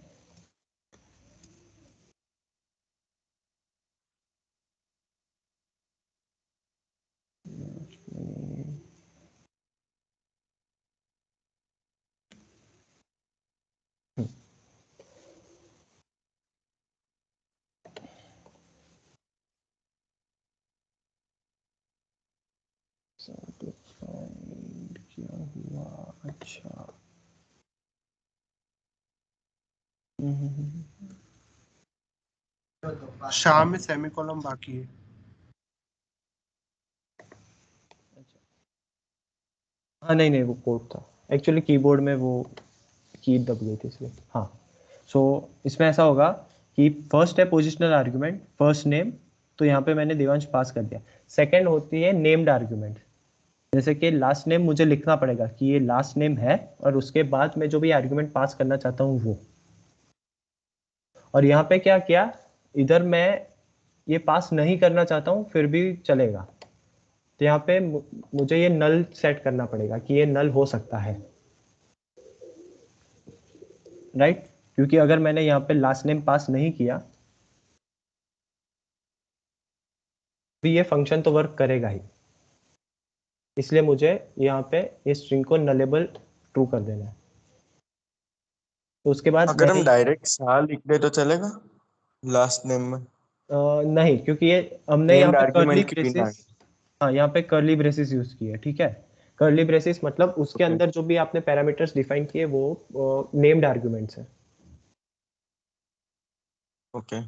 क्या हुआ, अच्छा, शाम में सेमीकोलन बाकी है। हाँ नहीं नहीं, वो कोड था एक्चुअली, कीबोर्ड में वो की दब गई थी इसलिए। हाँ, सो इसमें ऐसा होगा कि फर्स्ट है पोजिशनल आर्ग्यूमेंट फर्स्ट नेम, तो यहाँ पे मैंने देवांश पास कर दिया। सेकंड होती है नेम्ड आर्ग्यूमेंट, जैसे कि लास्ट नेम मुझे लिखना पड़ेगा कि ये लास्ट नेम है, और उसके बाद मैं जो भी आर्ग्यूमेंट पास करना चाहता हूँ वो। और यहाँ पे क्या किया, इधर मैं ये पास नहीं करना चाहता हूँ फिर भी चलेगा, तो यहाँ पे मुझे ये नल सेट करना पड़ेगा कि ये नल हो सकता है, राइट। क्योंकि अगर मैंने यहाँ पे लास्ट नेम पास नहीं किया भी ये फंक्शन तो वर्क करेगा ही, इसलिए मुझे यहाँ पे इस स्ट्रिंग को नलेबल ट्रू कर देना है। तो उसके बाद अगर मैंने हम डायरेक्ट शाह लिख दे तो चलेगा लास्ट नेम में, नहीं, क्योंकि ये हमने यहाँ नेम्ड पे कर्ली आर्ग्यूमेंट के बिना? ब्रेसेस, हाँ यहाँ पे कर्ली ब्रेसेस यूज किए, ठीक है। कर्ली ब्रेसेस मतलब उसके ओके अंदर जो भी आपने पैरामीटर्स डिफाइन किए वो नेम्ड आर्ग्यूमेंट्स है। ओके।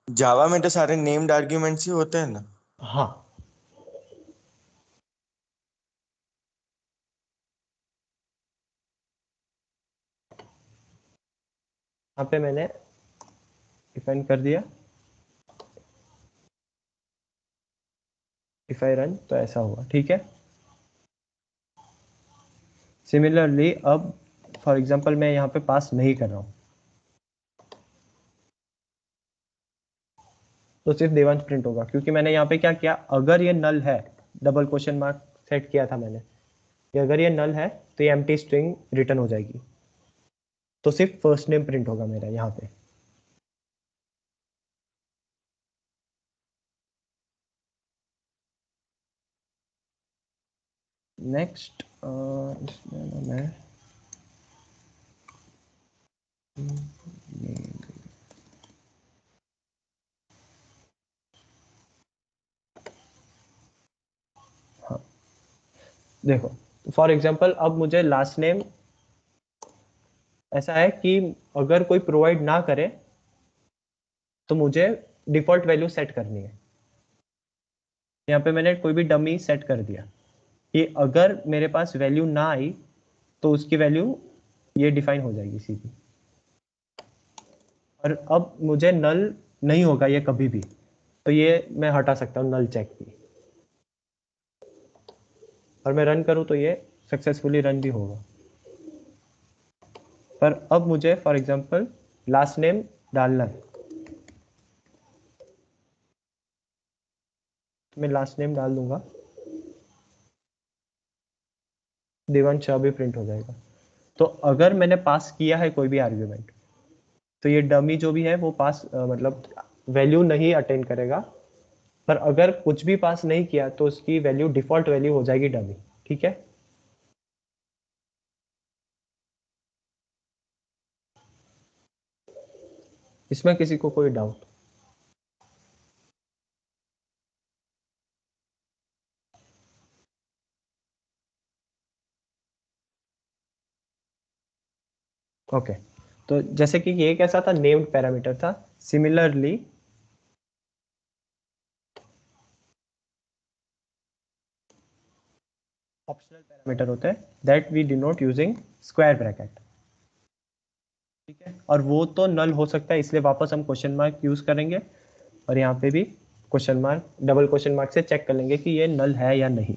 जावा में तो सारे नेम्ड आर्ग्यूमेंट्स ही होते हैं ना? हाँ, यहाँ पे मैंने डिफाइन कर दिया, इफ आई रन तो ऐसा हुआ, ठीक है। सिमिलरली अब फॉर एग्जांपल मैं यहाँ पे पास नहीं कर रहा हूँ, तो सिर्फ देवांश प्रिंट होगा, क्योंकि मैंने यहाँ पे क्या किया, अगर ये नल है, डबल क्वेश्चन मार्क सेट किया था मैंने कि अगर ये नल है तो ये एम्प्टी स्ट्रिंग रिटर्न हो जाएगी, तो सिर्फ फर्स्ट नेम प्रिंट होगा मेरा यहाँ पे। नेक्स्ट मैं हाँ देखो, फॉर एग्जांपल अब मुझे लास्ट नेम ऐसा है कि अगर कोई प्रोवाइड ना करे तो मुझे डिफॉल्ट वैल्यू सेट करनी है। यहाँ पे मैंने कोई भी डमी सेट कर दिया कि अगर मेरे पास वैल्यू ना आई तो उसकी वैल्यू ये डिफाइन हो जाएगी सीधी। और अब मुझे नल नहीं होगा ये कभी भी, तो ये मैं हटा सकता हूँ नल चेक भी, और मैं रन करूँ तो ये सक्सेसफुली रन भी होगा। पर अब मुझे फॉर एग्जांपल लास्ट नेम डालना है, तो मैं लास्ट नेम डाल दूंगा, देवांश शाह भी प्रिंट हो जाएगा। तो अगर मैंने पास किया है कोई भी आर्ग्यूमेंट तो ये डमी जो भी है वो पास मतलब वैल्यू नहीं अटेंड करेगा। पर अगर कुछ भी पास नहीं किया तो उसकी वैल्यू डिफॉल्ट वैल्यू हो जाएगी डमी। ठीक है, इसमें किसी को कोई डाउट? ओके तो जैसे कि ये कैसा था, नेम्ड पैरामीटर था। सिमिलरली ऑप्शनल पैरामीटर होते हैं that we denote using square bracket. ठीक है, और वो तो नल हो सकता है, इसलिए वापस हम क्वेश्चन मार्क यूज करेंगे और यहाँ पे भी question mark, double question mark से चेक कर लेंगे कि ये नल है या नहीं।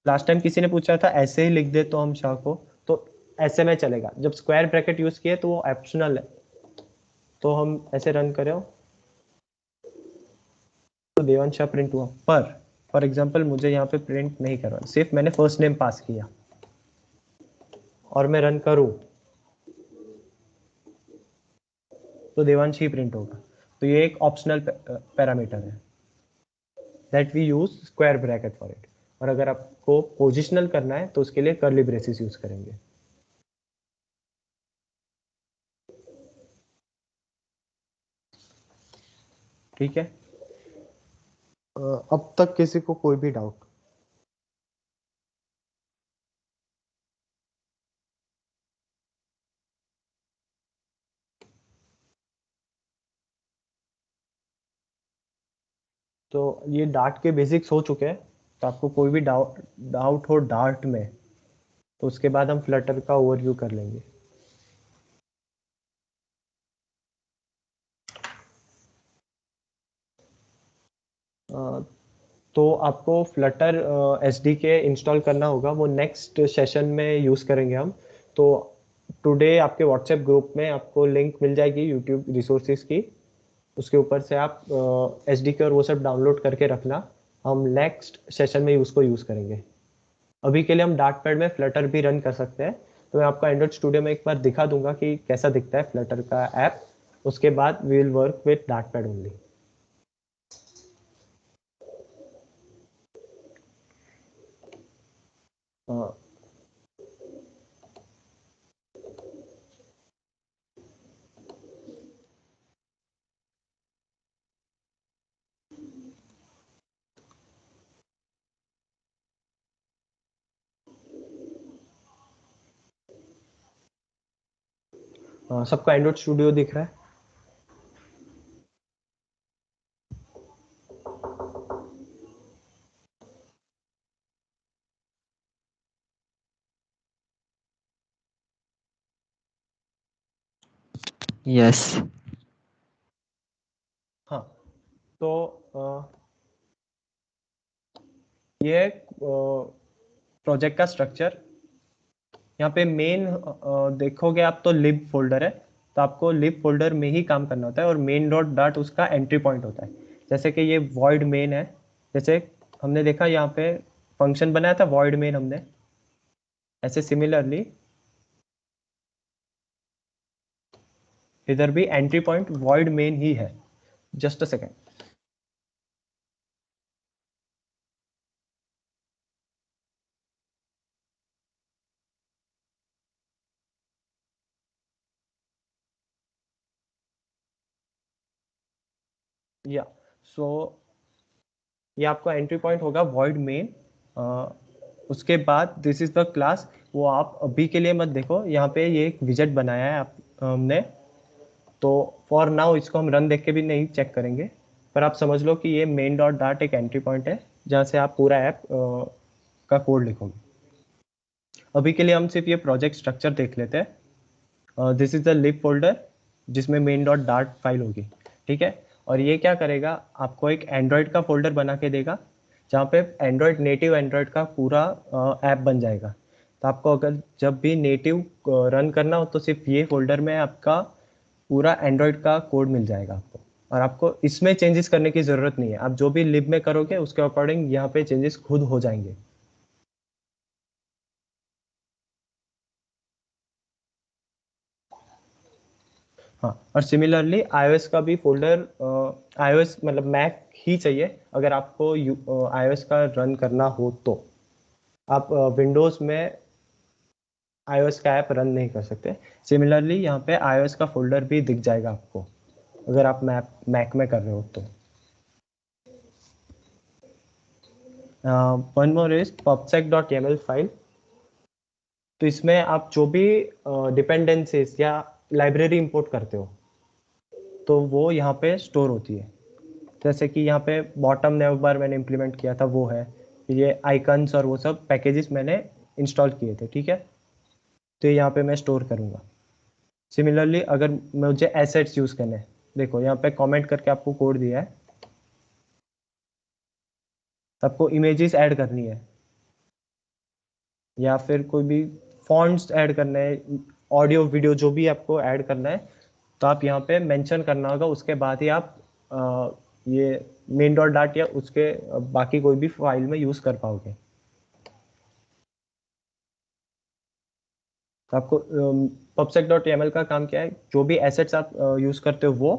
लास्ट टाइम किसी ने पूछा था ऐसे ही लिख दे तो हम शाह को, तो ऐसे में चलेगा। जब स्क्वायर ब्रैकेट यूज किए तो वो ऑप्शनल है, तो हम ऐसे रन करें तो देवांश शाह प्रिंट हुआ। पर फॉर एग्जांपल मुझे यहाँ पे प्रिंट नहीं करना, सिर्फ मैंने फर्स्ट नेम पास किया और मैं रन करूँ तो देवांश ही प्रिंट होगा। तो ये एक ऑप्शनल पैरामीटर है that we use square bracket for it. और अगर आपको पोजिशनल करना है तो उसके लिए कर्ली ब्रेसेस यूज करेंगे। ठीक है, अब तक किसी को कोई भी डाउट? तो ये डार्ट के बेसिक्स हो चुके हैं, तो आपको कोई भी डाउट हो डार्ट में तो उसके बाद हम फ्लटर का ओवरव्यू कर लेंगे। तो आपको फ्लटर एसडीके इंस्टॉल करना होगा, वो नेक्स्ट सेशन में यूज़ करेंगे हम। तो टुडे आपके व्हाट्सएप ग्रुप में आपको लिंक मिल जाएगी यूट्यूब रिसोर्सेज की, उसके ऊपर से आप एसडीके और वो सब डाउनलोड करके रखना। हम नेक्स्ट सेशन में उसको यूज़ करेंगे। अभी के लिए हम डार्ट पैड में फ्लटर भी रन कर सकते हैं, तो मैं आपको एंड्रॉइड स्टूडियो में एक बार दिखा दूंगा कि कैसा दिखता है फ्लटर का ऐप। उसके बाद we will work with Dart pad only. सबका एंड्रॉइड स्टूडियो दिख रहा है? यस। हाँ तो ये प्रोजेक्ट का स्ट्रक्चर, यहाँ पे मेन देखोगे आप तो लिब फोल्डर है, तो आपको लिब फोल्डर में ही काम करना होता है और मेन डॉट डाट उसका एंट्री पॉइंट होता है। जैसे कि ये वॉइड मेन है, जैसे हमने देखा यहाँ पे फंक्शन बनाया था वॉइड मेन हमने, ऐसे सिमिलरली इधर भी एंट्री पॉइंट वॉइड मेन ही है। Just a second. या सो ये आपका एंट्री पॉइंट होगा void main। उसके बाद दिस इज द क्लास, वो आप अभी के लिए मत देखो, यहाँ पे ये एक विजेट बनाया है हमने, तो फॉर नाउ इसको हम रन देख के भी नहीं चेक करेंगे, पर आप समझ लो कि ये मेन डॉट डाट एक एंट्री पॉइंट है जहाँ से आप पूरा ऐप का कोड लिखोगे। अभी के लिए हम सिर्फ ये प्रोजेक्ट स्ट्रक्चर देख लेते हैं। This is the lib folder जिसमें मेन डॉट डाट फाइल होगी, ठीक है। और ये क्या करेगा, आपको एक एंड्रॉयड का फोल्डर बना के देगा जहाँ पे एंड्रॉयड नेटिव एंड्रॉयड का पूरा ऐप बन जाएगा। तो आपको अगर जब भी नेटिव रन करना हो तो सिर्फ ये फोल्डर में आपका पूरा एंड्रॉयड का कोड मिल जाएगा आपको, और आपको इसमें चेंजेस करने की ज़रूरत नहीं है। आप जो भी लिब में करोगे उसके अकॉर्डिंग यहाँ पे चेंजेस खुद हो जाएंगे। हाँ, और सिमिलरली iOS का भी फोल्डर, iOS मतलब मैक ही चाहिए अगर आपको iOS का रन करना हो तो। आप विंडोज़ में iOS का ऐप रन नहीं कर सकते। सिमिलरली यहाँ पे iOS का फोल्डर भी दिख जाएगा आपको अगर आप मैक में कर रहे हो तो। One more is pubsec.yaml file. तो इसमें आप जो भी डिपेंडेंसीज या लाइब्रेरी इंपोर्ट करते हो तो वो यहाँ पे स्टोर होती है। जैसे कि यहाँ पे बॉटम नेव बार मैंने इम्प्लीमेंट किया था वो है, फिर ये आइकन्स और वो सब पैकेजेस मैंने इंस्टॉल किए थे, ठीक है। तो यहाँ पे मैं स्टोर करूँगा। सिमिलरली अगर मुझे एसेट्स यूज़ करने हैं, देखो यहाँ पे कमेंट करके आपको कोड दिया है, आपको इमेजेस ऐड करनी है या फिर कोई भी फॉन्ट्स ऐड करना है, ऑडियो वीडियो जो भी आपको ऐड करना है, तो आप यहाँ पे मेंशन करना होगा। उसके बाद ही आप ये मेन डॉट डाट या उसके बाकी कोई भी फाइल में यूज़ कर पाओगे। तो आपको pubsec.yaml का काम क्या है, जो भी एसेट्स आप यूज़ करते हो वो,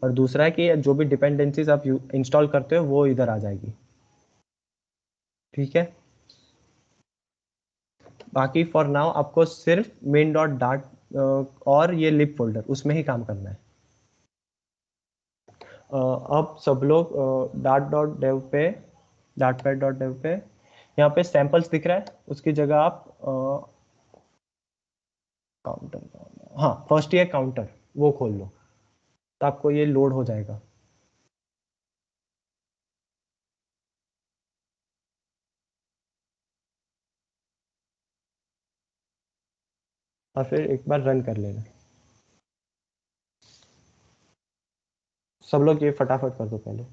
और दूसरा है कि जो भी डिपेंडेंसीज आप इंस्टॉल करते हो वो इधर आ जाएगी, ठीक है। बाकी फॉर नाउ आपको सिर्फ मेन डॉट डाट और ये लिब फोल्डर उसमें ही काम करना है। अब सब लोग डाट डॉट डेव पे, डाट पैड डॉट डेव पे यहाँ पे सैम्पल्स दिख रहा है, उसकी जगह आप काउंटर, हाँ फर्स्ट ये काउंटर वो खोल लो, तो आपको ये लोड हो जाएगा। और फिर एक बार रन कर लेना। सब लोग ये फटाफट कर दो पहले।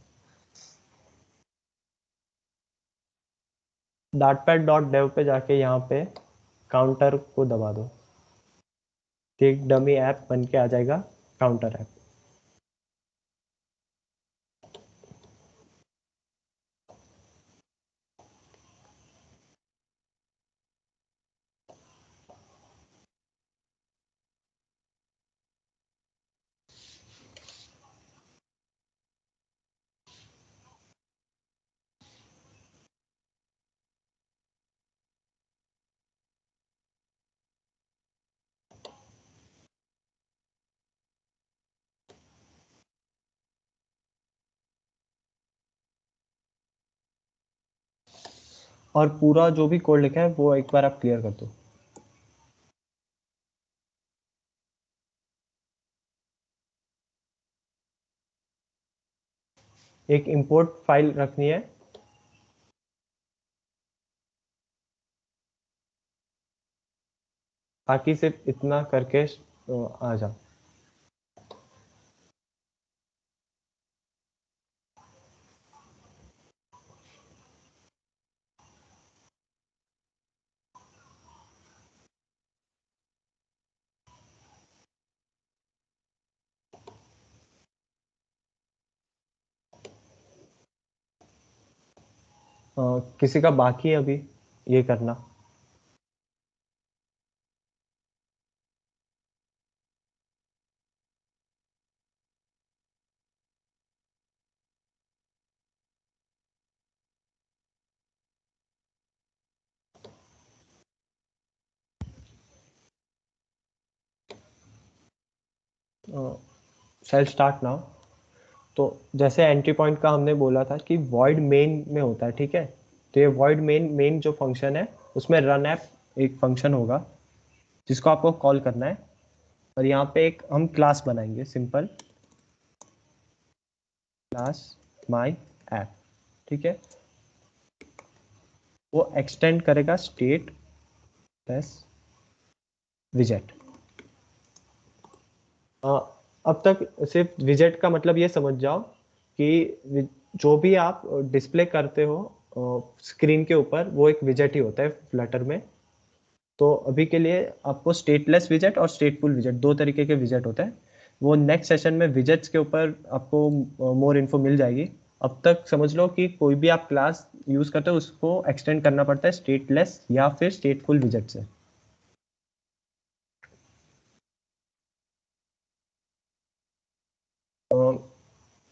डाट पैड डॉट डेव पे जाके यहाँ पे काउंटर को दबा दो, एक डमी ऐप बन के आ जाएगा, काउंटर ऐप। और पूरा जो भी कोड लिखा है वो एक बार आप क्लियर कर दो। एक इंपोर्ट फाइल रखनी है, बाकी सिर्फ इतना करके आ जाओ। किसी का बाकी है अभी ये करना? shall start now। तो जैसे एंट्री पॉइंट का हमने बोला था कि void main में होता है, ठीक है। तो ये void main जो फंक्शन है उसमें run app एक फंक्शन होगा जिसको आपको कॉल करना है, और यहाँ पे एक हम क्लास बनाएंगे, सिंपल क्लास माई ऐप, ठीक है। वो एक्सटेंड करेगा स्टेट प्लस विजेट। अब तक सिर्फ विजेट का मतलब ये समझ जाओ कि जो भी आप डिस्प्ले करते हो स्क्रीन के ऊपर वो एक विजेट ही होता है फ्लटर में। तो अभी के लिए आपको स्टेटलेस विजेट और स्टेटफुल विजेट, दो तरीके के विजेट होते हैं। वो नेक्स्ट सेशन में विजेट्स के ऊपर आपको मोर इन्फो मिल जाएगी। अब तक समझ लो कि कोई भी आप क्लास यूज करते हो उसको एक्सटेंड करना पड़ता है स्टेटलेस या फिर स्टेटफुल विजेट से।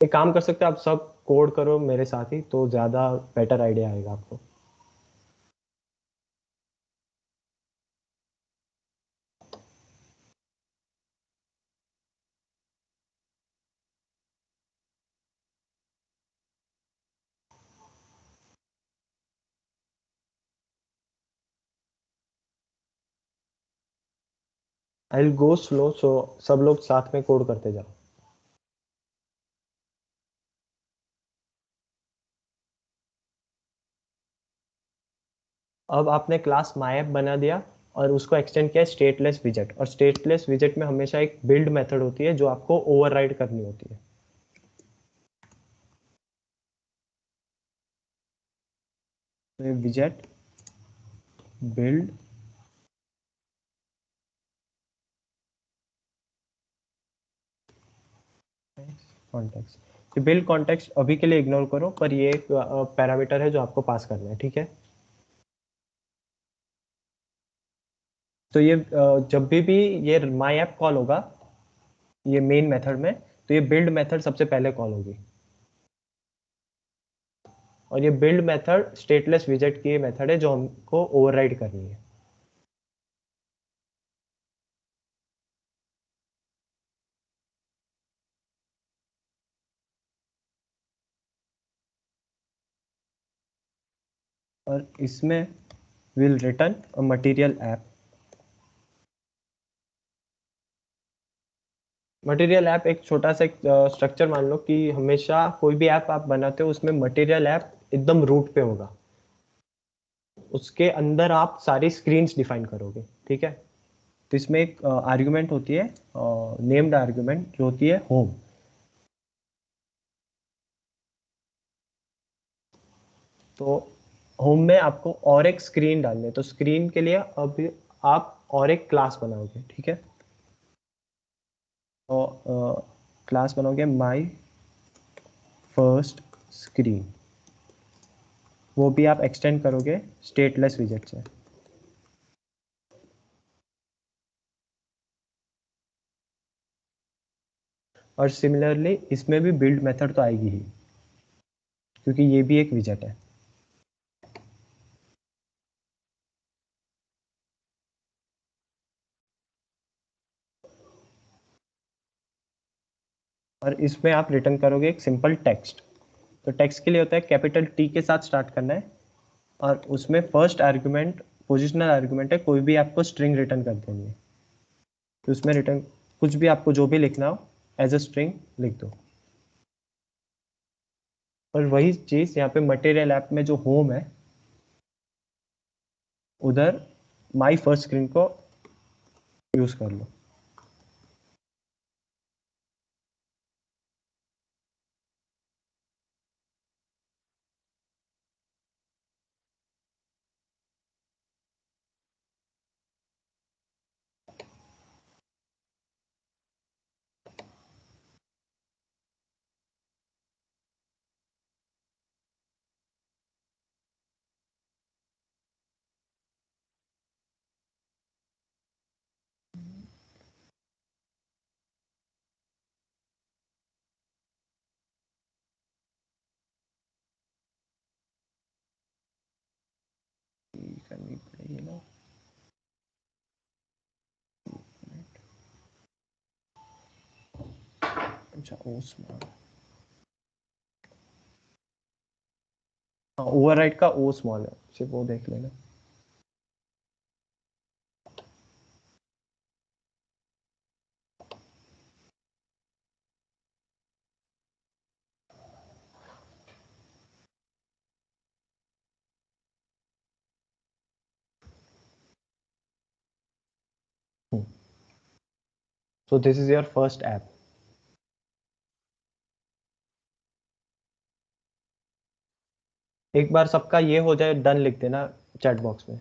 एक काम कर सकते हो, आप सब कोड करो मेरे साथ ही तो ज़्यादा बेटर आइडिया आएगा आपको। आई विल गो स्लो, सो सब लोग साथ में कोड करते जाओ। अब आपने क्लास मायप बना दिया और उसको एक्सटेंड किया स्टेटलेस विजेट, और स्टेटलेस विजेट में हमेशा एक बिल्ड मेथड होती है जो आपको ओवरराइड करनी होती है। विजेट बिल्ड कॉन्टेक्स्ट। बिल्ड कॉन्टेक्स्ट अभी के लिए इग्नोर करो, पर ये एक पैरामीटर है जो आपको पास करना है, ठीक है। तो ये जब भी ये माई ऐप कॉल होगा ये मेन मेथड में, तो ये बिल्ड मेथड सबसे पहले कॉल होगी, और ये बिल्ड मेथड स्टेटलेस विजेट की मेथड है जो हमको ओवरराइड करनी है। और इसमें will return a material app. Material app एक छोटा सा स्ट्रक्चर मान लो कि हमेशा कोई भी ऐप आप बनाते हो उसमें मटेरियल ऐप एकदम रूट पे होगा, उसके अंदर आप सारी स्क्रीन्स डिफाइन करोगे, ठीक है। तो इसमें एक आर्गुमेंट होती है, नेम्ड आर्गुमेंट जो होती है होम। तो होम में आपको और एक स्क्रीन डालनी है, तो स्क्रीन के लिए अब आप और एक क्लास बनाओगे, ठीक है। तो क्लास बनाओगे माई फर्स्ट स्क्रीन, वो भी आप एक्सटेंड करोगे स्टेटलेस विजेट से। और सिमिलरली इसमें भी बिल्ड मेथड तो आएगी ही, क्योंकि ये भी एक विजेट है। और इसमें आप रिटर्न करोगे एक सिंपल टेक्स्ट। तो टेक्स्ट के लिए होता है कैपिटल टी के साथ स्टार्ट करना है, और उसमें फर्स्ट आर्गुमेंट पोजिशनल आर्गुमेंट है, कोई भी आपको स्ट्रिंग रिटर्न कर देनी है। तो उसमें रिटर्न कुछ भी आपको जो भी लिखना हो एज अ स्ट्रिंग लिख दो। और वही चीज़ यहाँ पे मटेरियल ऐप में जो होम है उधर माई फर्स्ट स्क्रीन को यूज कर लो। करनी पड़ेगी ना। अच्छा ओसमान ओवरराइड का ओ स्मॉल है, सिर्फ वो देख लेना। So this is your first app. एक बार सबका ये हो जाए डन लिख देना चैट बॉक्स में।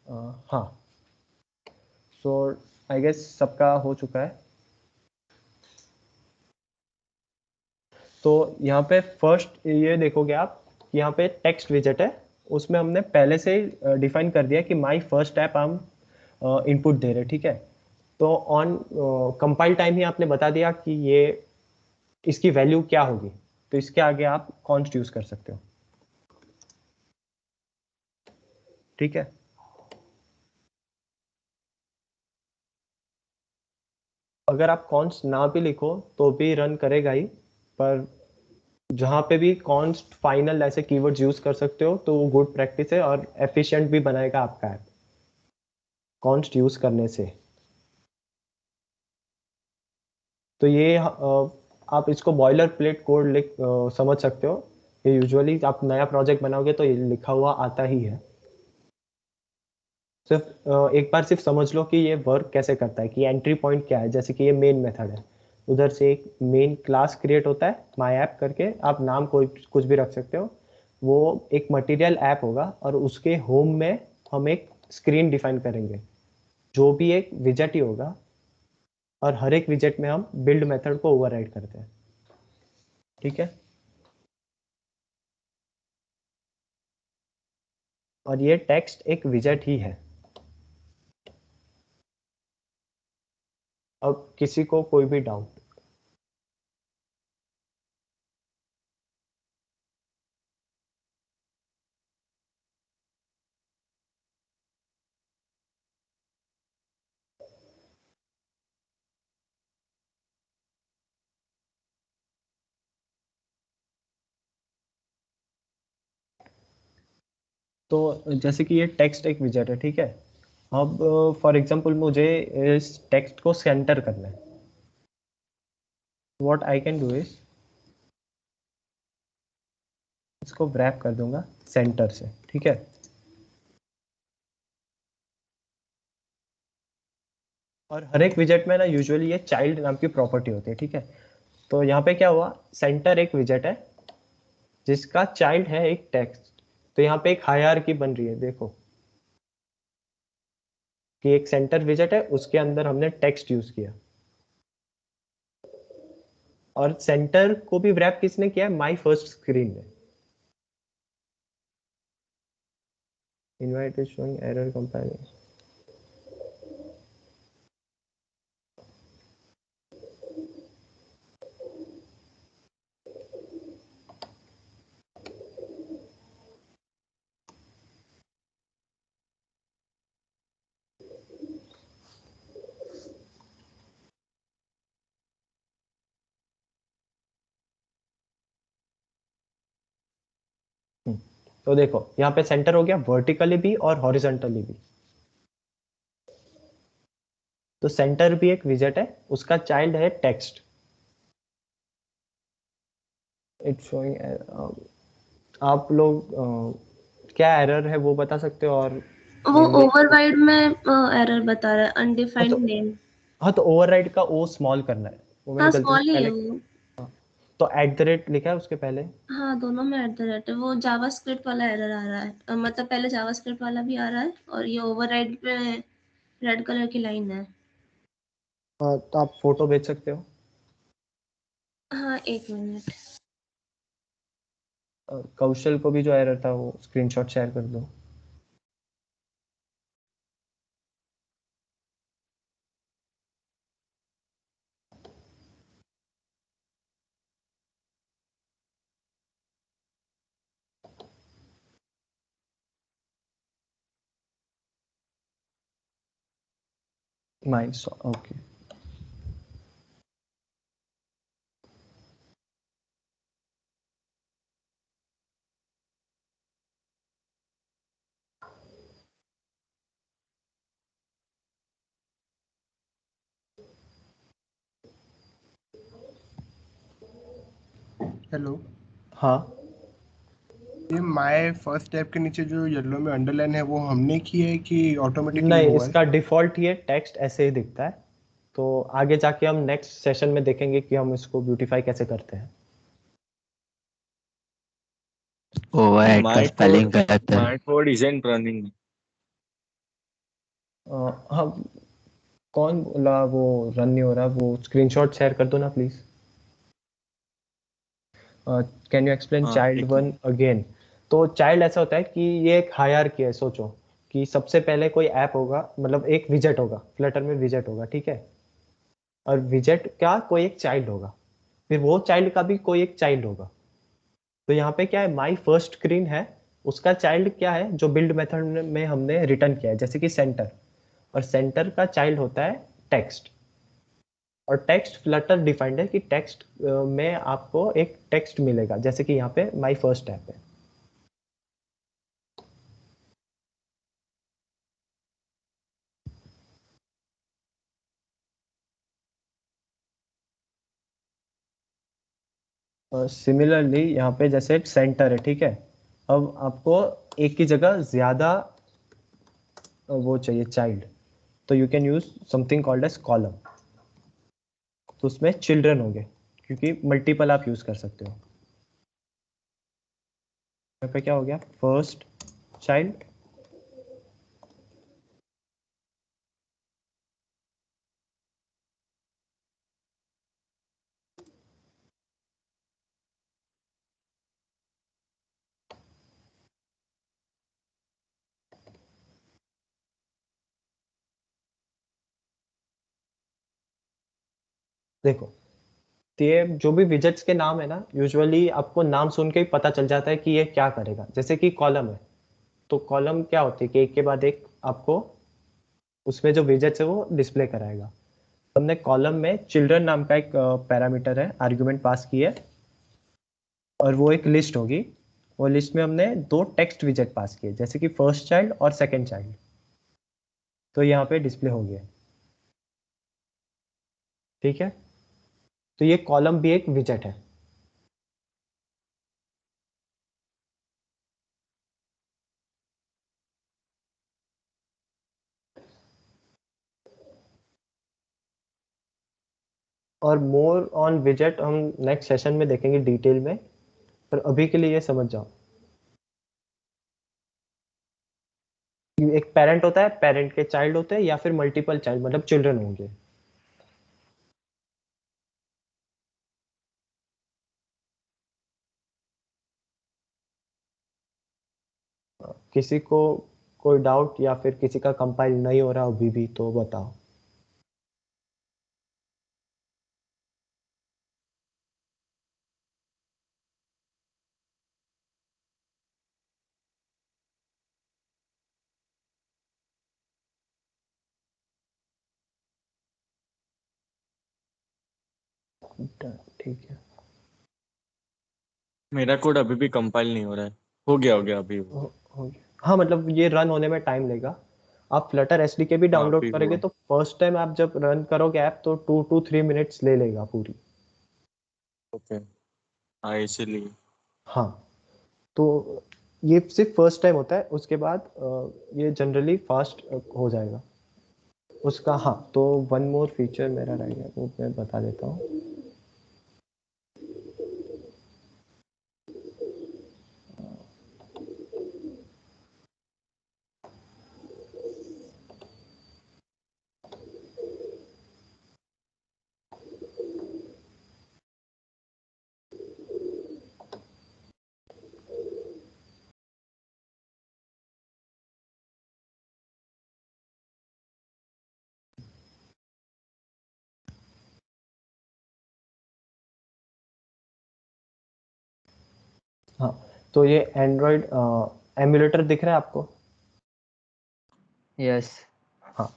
हाँ, सो आई गेस सबका हो चुका है। तो यहाँ पे फर्स्ट ये देखोगे आप, यहाँ पे टेक्स्ट विजेट है, उसमें हमने पहले से ही डिफाइन कर दिया कि माई फर्स्ट ऐप हम इनपुट दे रहे, ठीक है। तो ऑन कंपाइल टाइम ही आपने बता दिया कि ये इसकी वैल्यू क्या होगी, तो इसके आगे आप कॉन्स्ट यूज कर सकते हो, ठीक है। अगर आप कॉन्स्ट ना भी लिखो तो भी रन करेगा ही, पर जहाँ पे भी कॉन्स्ट फाइनल ऐसे कीवर्ड्स यूज कर सकते हो तो वो गुड प्रैक्टिस है और एफिशिएंट भी बनाएगा आपका ऐप कॉन्स्ट यूज करने से। तो ये आप इसको बॉयलर प्लेट कोड समझ सकते हो, ये यूजुअली आप नया प्रोजेक्ट बनाओगे तो ये लिखा हुआ आता ही है। सिर्फ एक बार सिर्फ समझ लो कि ये वर्क कैसे करता है, कि एंट्री पॉइंट क्या है। जैसे कि ये मेन मेथड है, उधर से एक मेन क्लास क्रिएट होता है माई ऐप करके, आप नाम कोई कुछ भी रख सकते हो। वो एक मटेरियल ऐप होगा और उसके होम में हम एक स्क्रीन डिफाइन करेंगे जो भी एक विजेट ही होगा, और हर एक विजेट में हम बिल्ड मेथड को ओवरराइड करते हैं, ठीक है। और ये टेक्स्ट एक विजेट ही है। अब किसी को कोई भी डाउट? तो जैसे कि ये टेक्स्ट एक विजेट है, ठीक है। अब फॉर एग्जांपल मुझे इस टेक्स्ट को सेंटर करना है, what I can do is इसको व्रैप कर दूंगा सेंटर से, ठीक है। और हर एक विजेट में ना यूजुअली ये चाइल्ड नाम की प्रॉपर्टी होती है, ठीक है। तो यहाँ पे क्या हुआ, सेंटर एक विजेट है जिसका चाइल्ड है एक टेक्स्ट। तो यहाँ पे एक हायरार्की बन रही है, देखो कि एक सेंटर विजेट है, उसके अंदर हमने टेक्स्ट यूज किया। और सेंटर को भी व्रैप किसने किया है, माई फर्स्ट स्क्रीन में। Invite is showing error compiling. तो देखो यहाँ पे सेंटर हो गया वर्टिकली भी और हॉरिजॉन्टली भी। तो सेंटर भी एक विजेट है, उसका चाइल्ड है टेक्स्ट। इट्स शोइंग, आप लोग क्या एरर है वो बता सकते हो? और वो mainly- ओवरराइड में एरर बता रहा है, हाँ अनडिफाइंड तो नेम। हाँ तो ओवरराइड का ओ स्मॉल करना है, वो मैंने हाँ गलती से स्मॉल ही है पहले, वो। तो @ लिखा है उसके पहले। हाँ दोनों में @ है। वो जावास्क्रिप्ट वाला एरर आ रहा है, मतलब पहले जावास्क्रिप्ट वाला भी आ रहा है और ये ओवरराइड पे रेड कलर की लाइन है। तो आप फोटो भेज सकते हो। हाँ 1 मिनट। कौशल को भी जो एरर था वो स्क्रीनशॉट शेयर कर दो। ओके। हेलो, हाँ ये माय फर्स्ट टैब के नीचे जो येलो में अंडरलाइन है वो हमने की है कि ऑटोमेटिकली नहीं, हुआ है? इसका डिफॉल्ट ही है, टेक्स्ट ऐसे ही दिखता है। तो आगे जाके हम नेक्स्ट सेशन में देखेंगे कि हम इसको ब्यूटीफाई कैसे करते हैं। ओवरराइड का माय स्पेलिंग कोड गलत है। My code isn't running. हाँ, कौन बोला वो रन नहीं हो रहा? वो स्क्रीनशॉट शेयर कर दो ना प्लीज। कैन यू एक्सप्लेन हाँ चाइल्ड एक वन अगेन? तो चाइल्ड ऐसा होता है कि ये एक हायरार्की है। सोचो कि सबसे पहले कोई ऐप होगा, मतलब एक विजेट होगा, फ्लटर में विजेट होगा, ठीक है? और विजेट का कोई एक चाइल्ड होगा, फिर वो चाइल्ड का भी कोई एक चाइल्ड होगा। तो यहाँ पे क्या है, माई फर्स्ट स्क्रीन है, उसका चाइल्ड क्या है जो बिल्ड मेथड में हमने रिटर्न किया है, जैसे कि सेंटर, और सेंटर का चाइल्ड होता है टेक्स्ट। और टेक्स्ट फ्लटर डिफाइंड है कि टेक्स्ट में आपको एक टेक्स्ट मिलेगा, जैसे कि यहाँ पे माई फर्स्ट ऐप है। सिमिलरली यहाँ पे जैसे सेंटर है, ठीक है? अब आपको एक की जगह ज्यादा वो चाहिए चाइल्ड, तो you can use something called as column. तो उसमें चिल्ड्रन होंगे, क्योंकि मल्टीपल आप यूज कर सकते हो। यहाँ पे क्या हो गया, फर्स्ट चाइल्ड, देखो तो ये जो भी विजेट्स के नाम है ना, यूजुअली आपको नाम सुन के ही पता चल जाता है कि ये क्या करेगा। जैसे कि कॉलम है, तो कॉलम क्या होती है कि एक के बाद एक आपको उसमें जो विजेट्स है वो डिस्प्ले कराएगा। हमने कॉलम में चिल्ड्रन नाम का एक पैरामीटर है, आर्गुमेंट पास की है, और वो एक लिस्ट होगी। वो लिस्ट में हमने 2 टेक्स्ट विजेट पास किए, जैसे कि फर्स्ट चाइल्ड और सेकंड चाइल्ड। तो यहाँ पे डिस्प्ले हो गया, ठीक है? तो ये कॉलम भी एक विजेट है। और मोर ऑन विजेट हम नेक्स्ट सेशन में देखेंगे डिटेल में, पर अभी के लिए ये समझ जाओ कि एक पेरेंट होता है, पेरेंट के चाइल्ड होते हैं, या फिर मल्टीपल चाइल्ड मतलब चिल्ड्रन होंगे। किसी को कोई डाउट या फिर किसी का कंपाइल नहीं हो रहा अभी भी तो बताओ। ठीक है, मेरा कोड अभी भी कंपाइल नहीं हो रहा है। हो गया अभी वो। हो गया। हाँ मतलब ये रन होने में टाइम लेगा। आप फ्लटर एसडीके भी हाँ डाउनलोड अभी करेंगे हुआ। तो फर्स्ट टाइम आप जब रन करोगे ऐप तो 2 to 3 मिनट्स ले लेगा पूरी। ओके। हाँ इसीलिए। हाँ, तो ये सिर्फ फर्स्ट टाइम होता है, उसके बाद ये जनरली फास्ट हो जाएगा उसका। हाँ, तो वन मोर फीचर मेरा रह गया, वो मैं बता देता हूँ। हाँ, तो ये एंड्रॉयड एमुलेटर दिख रहा है आपको? यस। हाँ,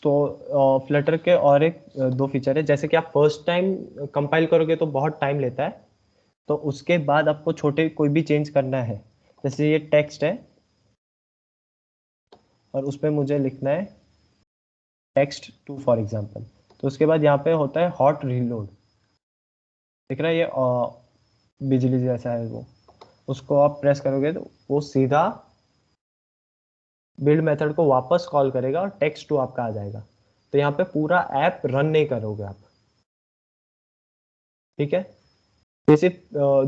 तो फ्लटर के और एक दो फीचर है। जैसे कि आप फर्स्ट टाइम कंपाइल करोगे तो बहुत टाइम लेता है, तो उसके बाद आपको छोटे कोई भी चेंज करना है, जैसे ये टेक्स्ट है और उसमें मुझे लिखना है टेक्स्ट टू फॉर एग्जांपल, तो उसके बाद यहाँ पे होता है हॉट रीलोड, दिख रहा है ये बिजली जैसा है वो, उसको आप प्रेस करोगे तो वो सीधा बिल्ड मेथड को वापस कॉल करेगा और टेक्स्ट टू आपका आ जाएगा। तो यहाँ पे पूरा ऐप रन नहीं करोगे आप, ठीक है? ये सिर्फ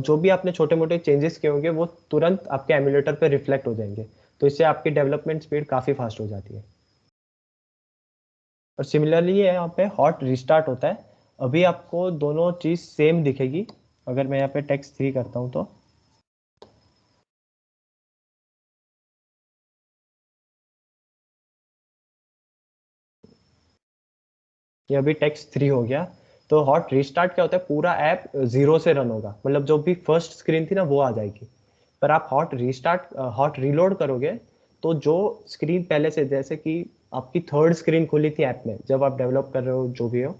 जो भी आपने छोटे मोटे चेंजेस किए होंगे वो तुरंत आपके एमुलेटर पे रिफ्लेक्ट हो जाएंगे, तो इससे आपकी डेवलपमेंट स्पीड काफ़ी फास्ट हो जाती है। और सिमिलरली ये यहाँ पे हॉट रिस्टार्ट होता है। अभी आपको दोनों चीज़ सेम दिखेगी। अगर मैं यहाँ पे टेक्स्ट 3 करता हूँ तो ये अभी टेक्स्ट 3 हो गया। तो हॉट रिस्टार्ट क्या होता है, पूरा ऐप जीरो से रन होगा, मतलब जो भी फर्स्ट स्क्रीन थी ना वो आ जाएगी। पर आप हॉट रीलोड करोगे तो जो स्क्रीन पहले से, जैसे कि आपकी थर्ड स्क्रीन खुली थी ऐप में जब आप डेवलप कर रहे हो, जो भी हो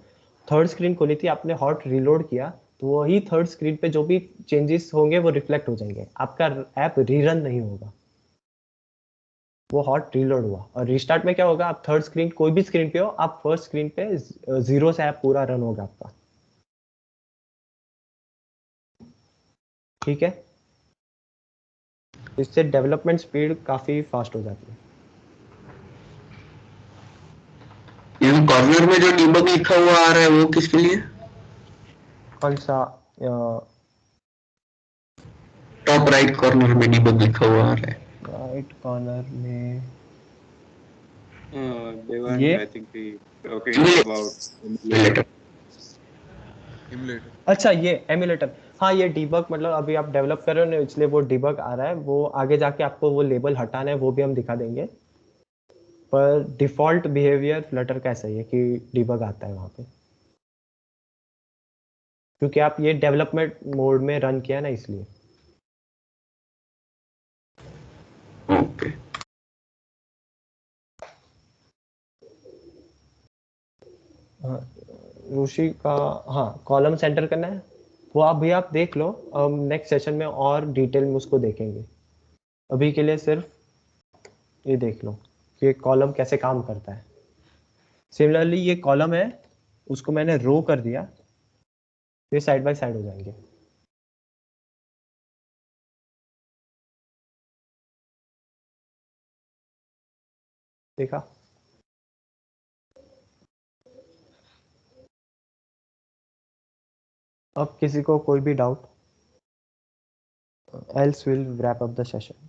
थर्ड स्क्रीन खुली थी, आपने हॉट रीलोड किया तो वही थर्ड स्क्रीन पे जो भी चेंजेस होंगे वो रिफ्लेक्ट हो जाएंगे, आपका ऐप रीरन नहीं होगा, वो हॉट रीलोड हुआ। और रिस्टार्ट में क्या होगा, आप थर्ड स्क्रीन कोई भी स्क्रीन पे हो, आप फर्स्ट स्क्रीन पे जीरो से ऐप पूरा रन होगा आपका, ठीक है? इससे डेवलपमेंट स्पीड काफी फास्ट हो जाती है। ये कॉर्नर में जो डीबग लिखा हुआ आ रहा है वो किसके लिए? कौन सा? टॉप राइट कॉर्नर में डीबग लिखा हुआ आ रहा है। राइट कॉर्नर में Devang, ये I think we talking about emulator. अच्छा, ये एमुलेटर। हाँ, ये डिबग मतलब अभी आप डेवलप कर रहे हो ना, इसलिए वो डिबग आ रहा है, वो आगे जाके आपको वो लेबल हटाना है, वो भी हम दिखा देंगे। पर डिफॉल्ट बिहेवियर फ्लटर का ऐसा ही है कि डिबग आता है वहाँ पे, क्योंकि आप ये डेवलपमेंट मोड में रन किया ना, इसलिए। ओके। ऋषि का, हाँ, कॉलम सेंटर करना है वो आप भी आप देख लो, हम नेक्स्ट सेशन में और डिटेल में उसको देखेंगे। अभी के लिए सिर्फ ये देख लो कि कॉलम कैसे काम करता है। सिमिलरली ये कॉलम है, उसको मैंने रो कर दिया, ये साइड बाय साइड हो जाएंगे। देखा? अब किसी को कोई भी doubt, else will wrap up the session.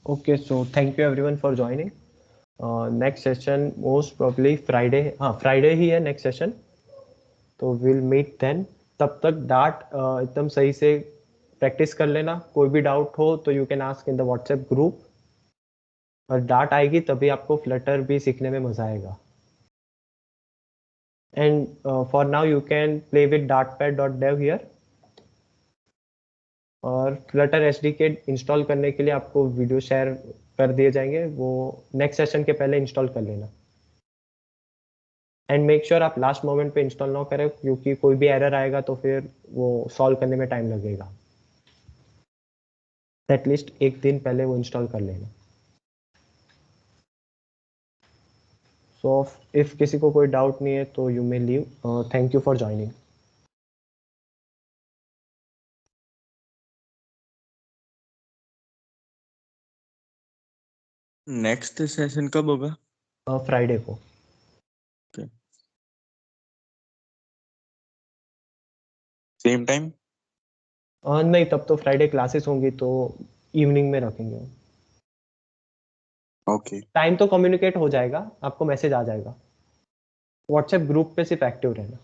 Okay, so thank you everyone for joining. Next session most probably Friday, हाँ Friday ही है next session, तो we'll meet then. तब तक डार्ट एकदम सही से प्रैक्टिस कर लेना, कोई भी डाउट हो तो you can ask in the WhatsApp group, और डार्ट आएगी तभी आपको फ्लटर भी सीखने में मजा आएगा। And for now you can play with dartpad.dev here, और फ्लटर एसडीके इंस्टॉल करने के लिए आपको वीडियो शेयर कर दिए जाएंगे, वो नेक्स्ट सेशन के पहले इंस्टॉल कर लेना। एंड मेक श्योर आप लास्ट मोमेंट पे इंस्टॉल ना करें, क्योंकि कोई भी एरर आएगा तो फिर वो सॉल्व करने में टाइम लगेगा। एटलीस्ट एक दिन पहले वो इंस्टॉल कर लेना। सो इफ किसी को कोई डाउट नहीं है तो you may leave. Thank you for joining. Next session कब होगा? फ्राइडे को। Same time? नहीं, तब तो फ्राइडे क्लासेस होंगी तो इवनिंग में रखेंगे। ओके। टाइम तो कम्युनिकेट हो जाएगा, आपको मैसेज आ जाएगा। व्हाट्सएप ग्रुप पे सिर्फ एक्टिव रहना।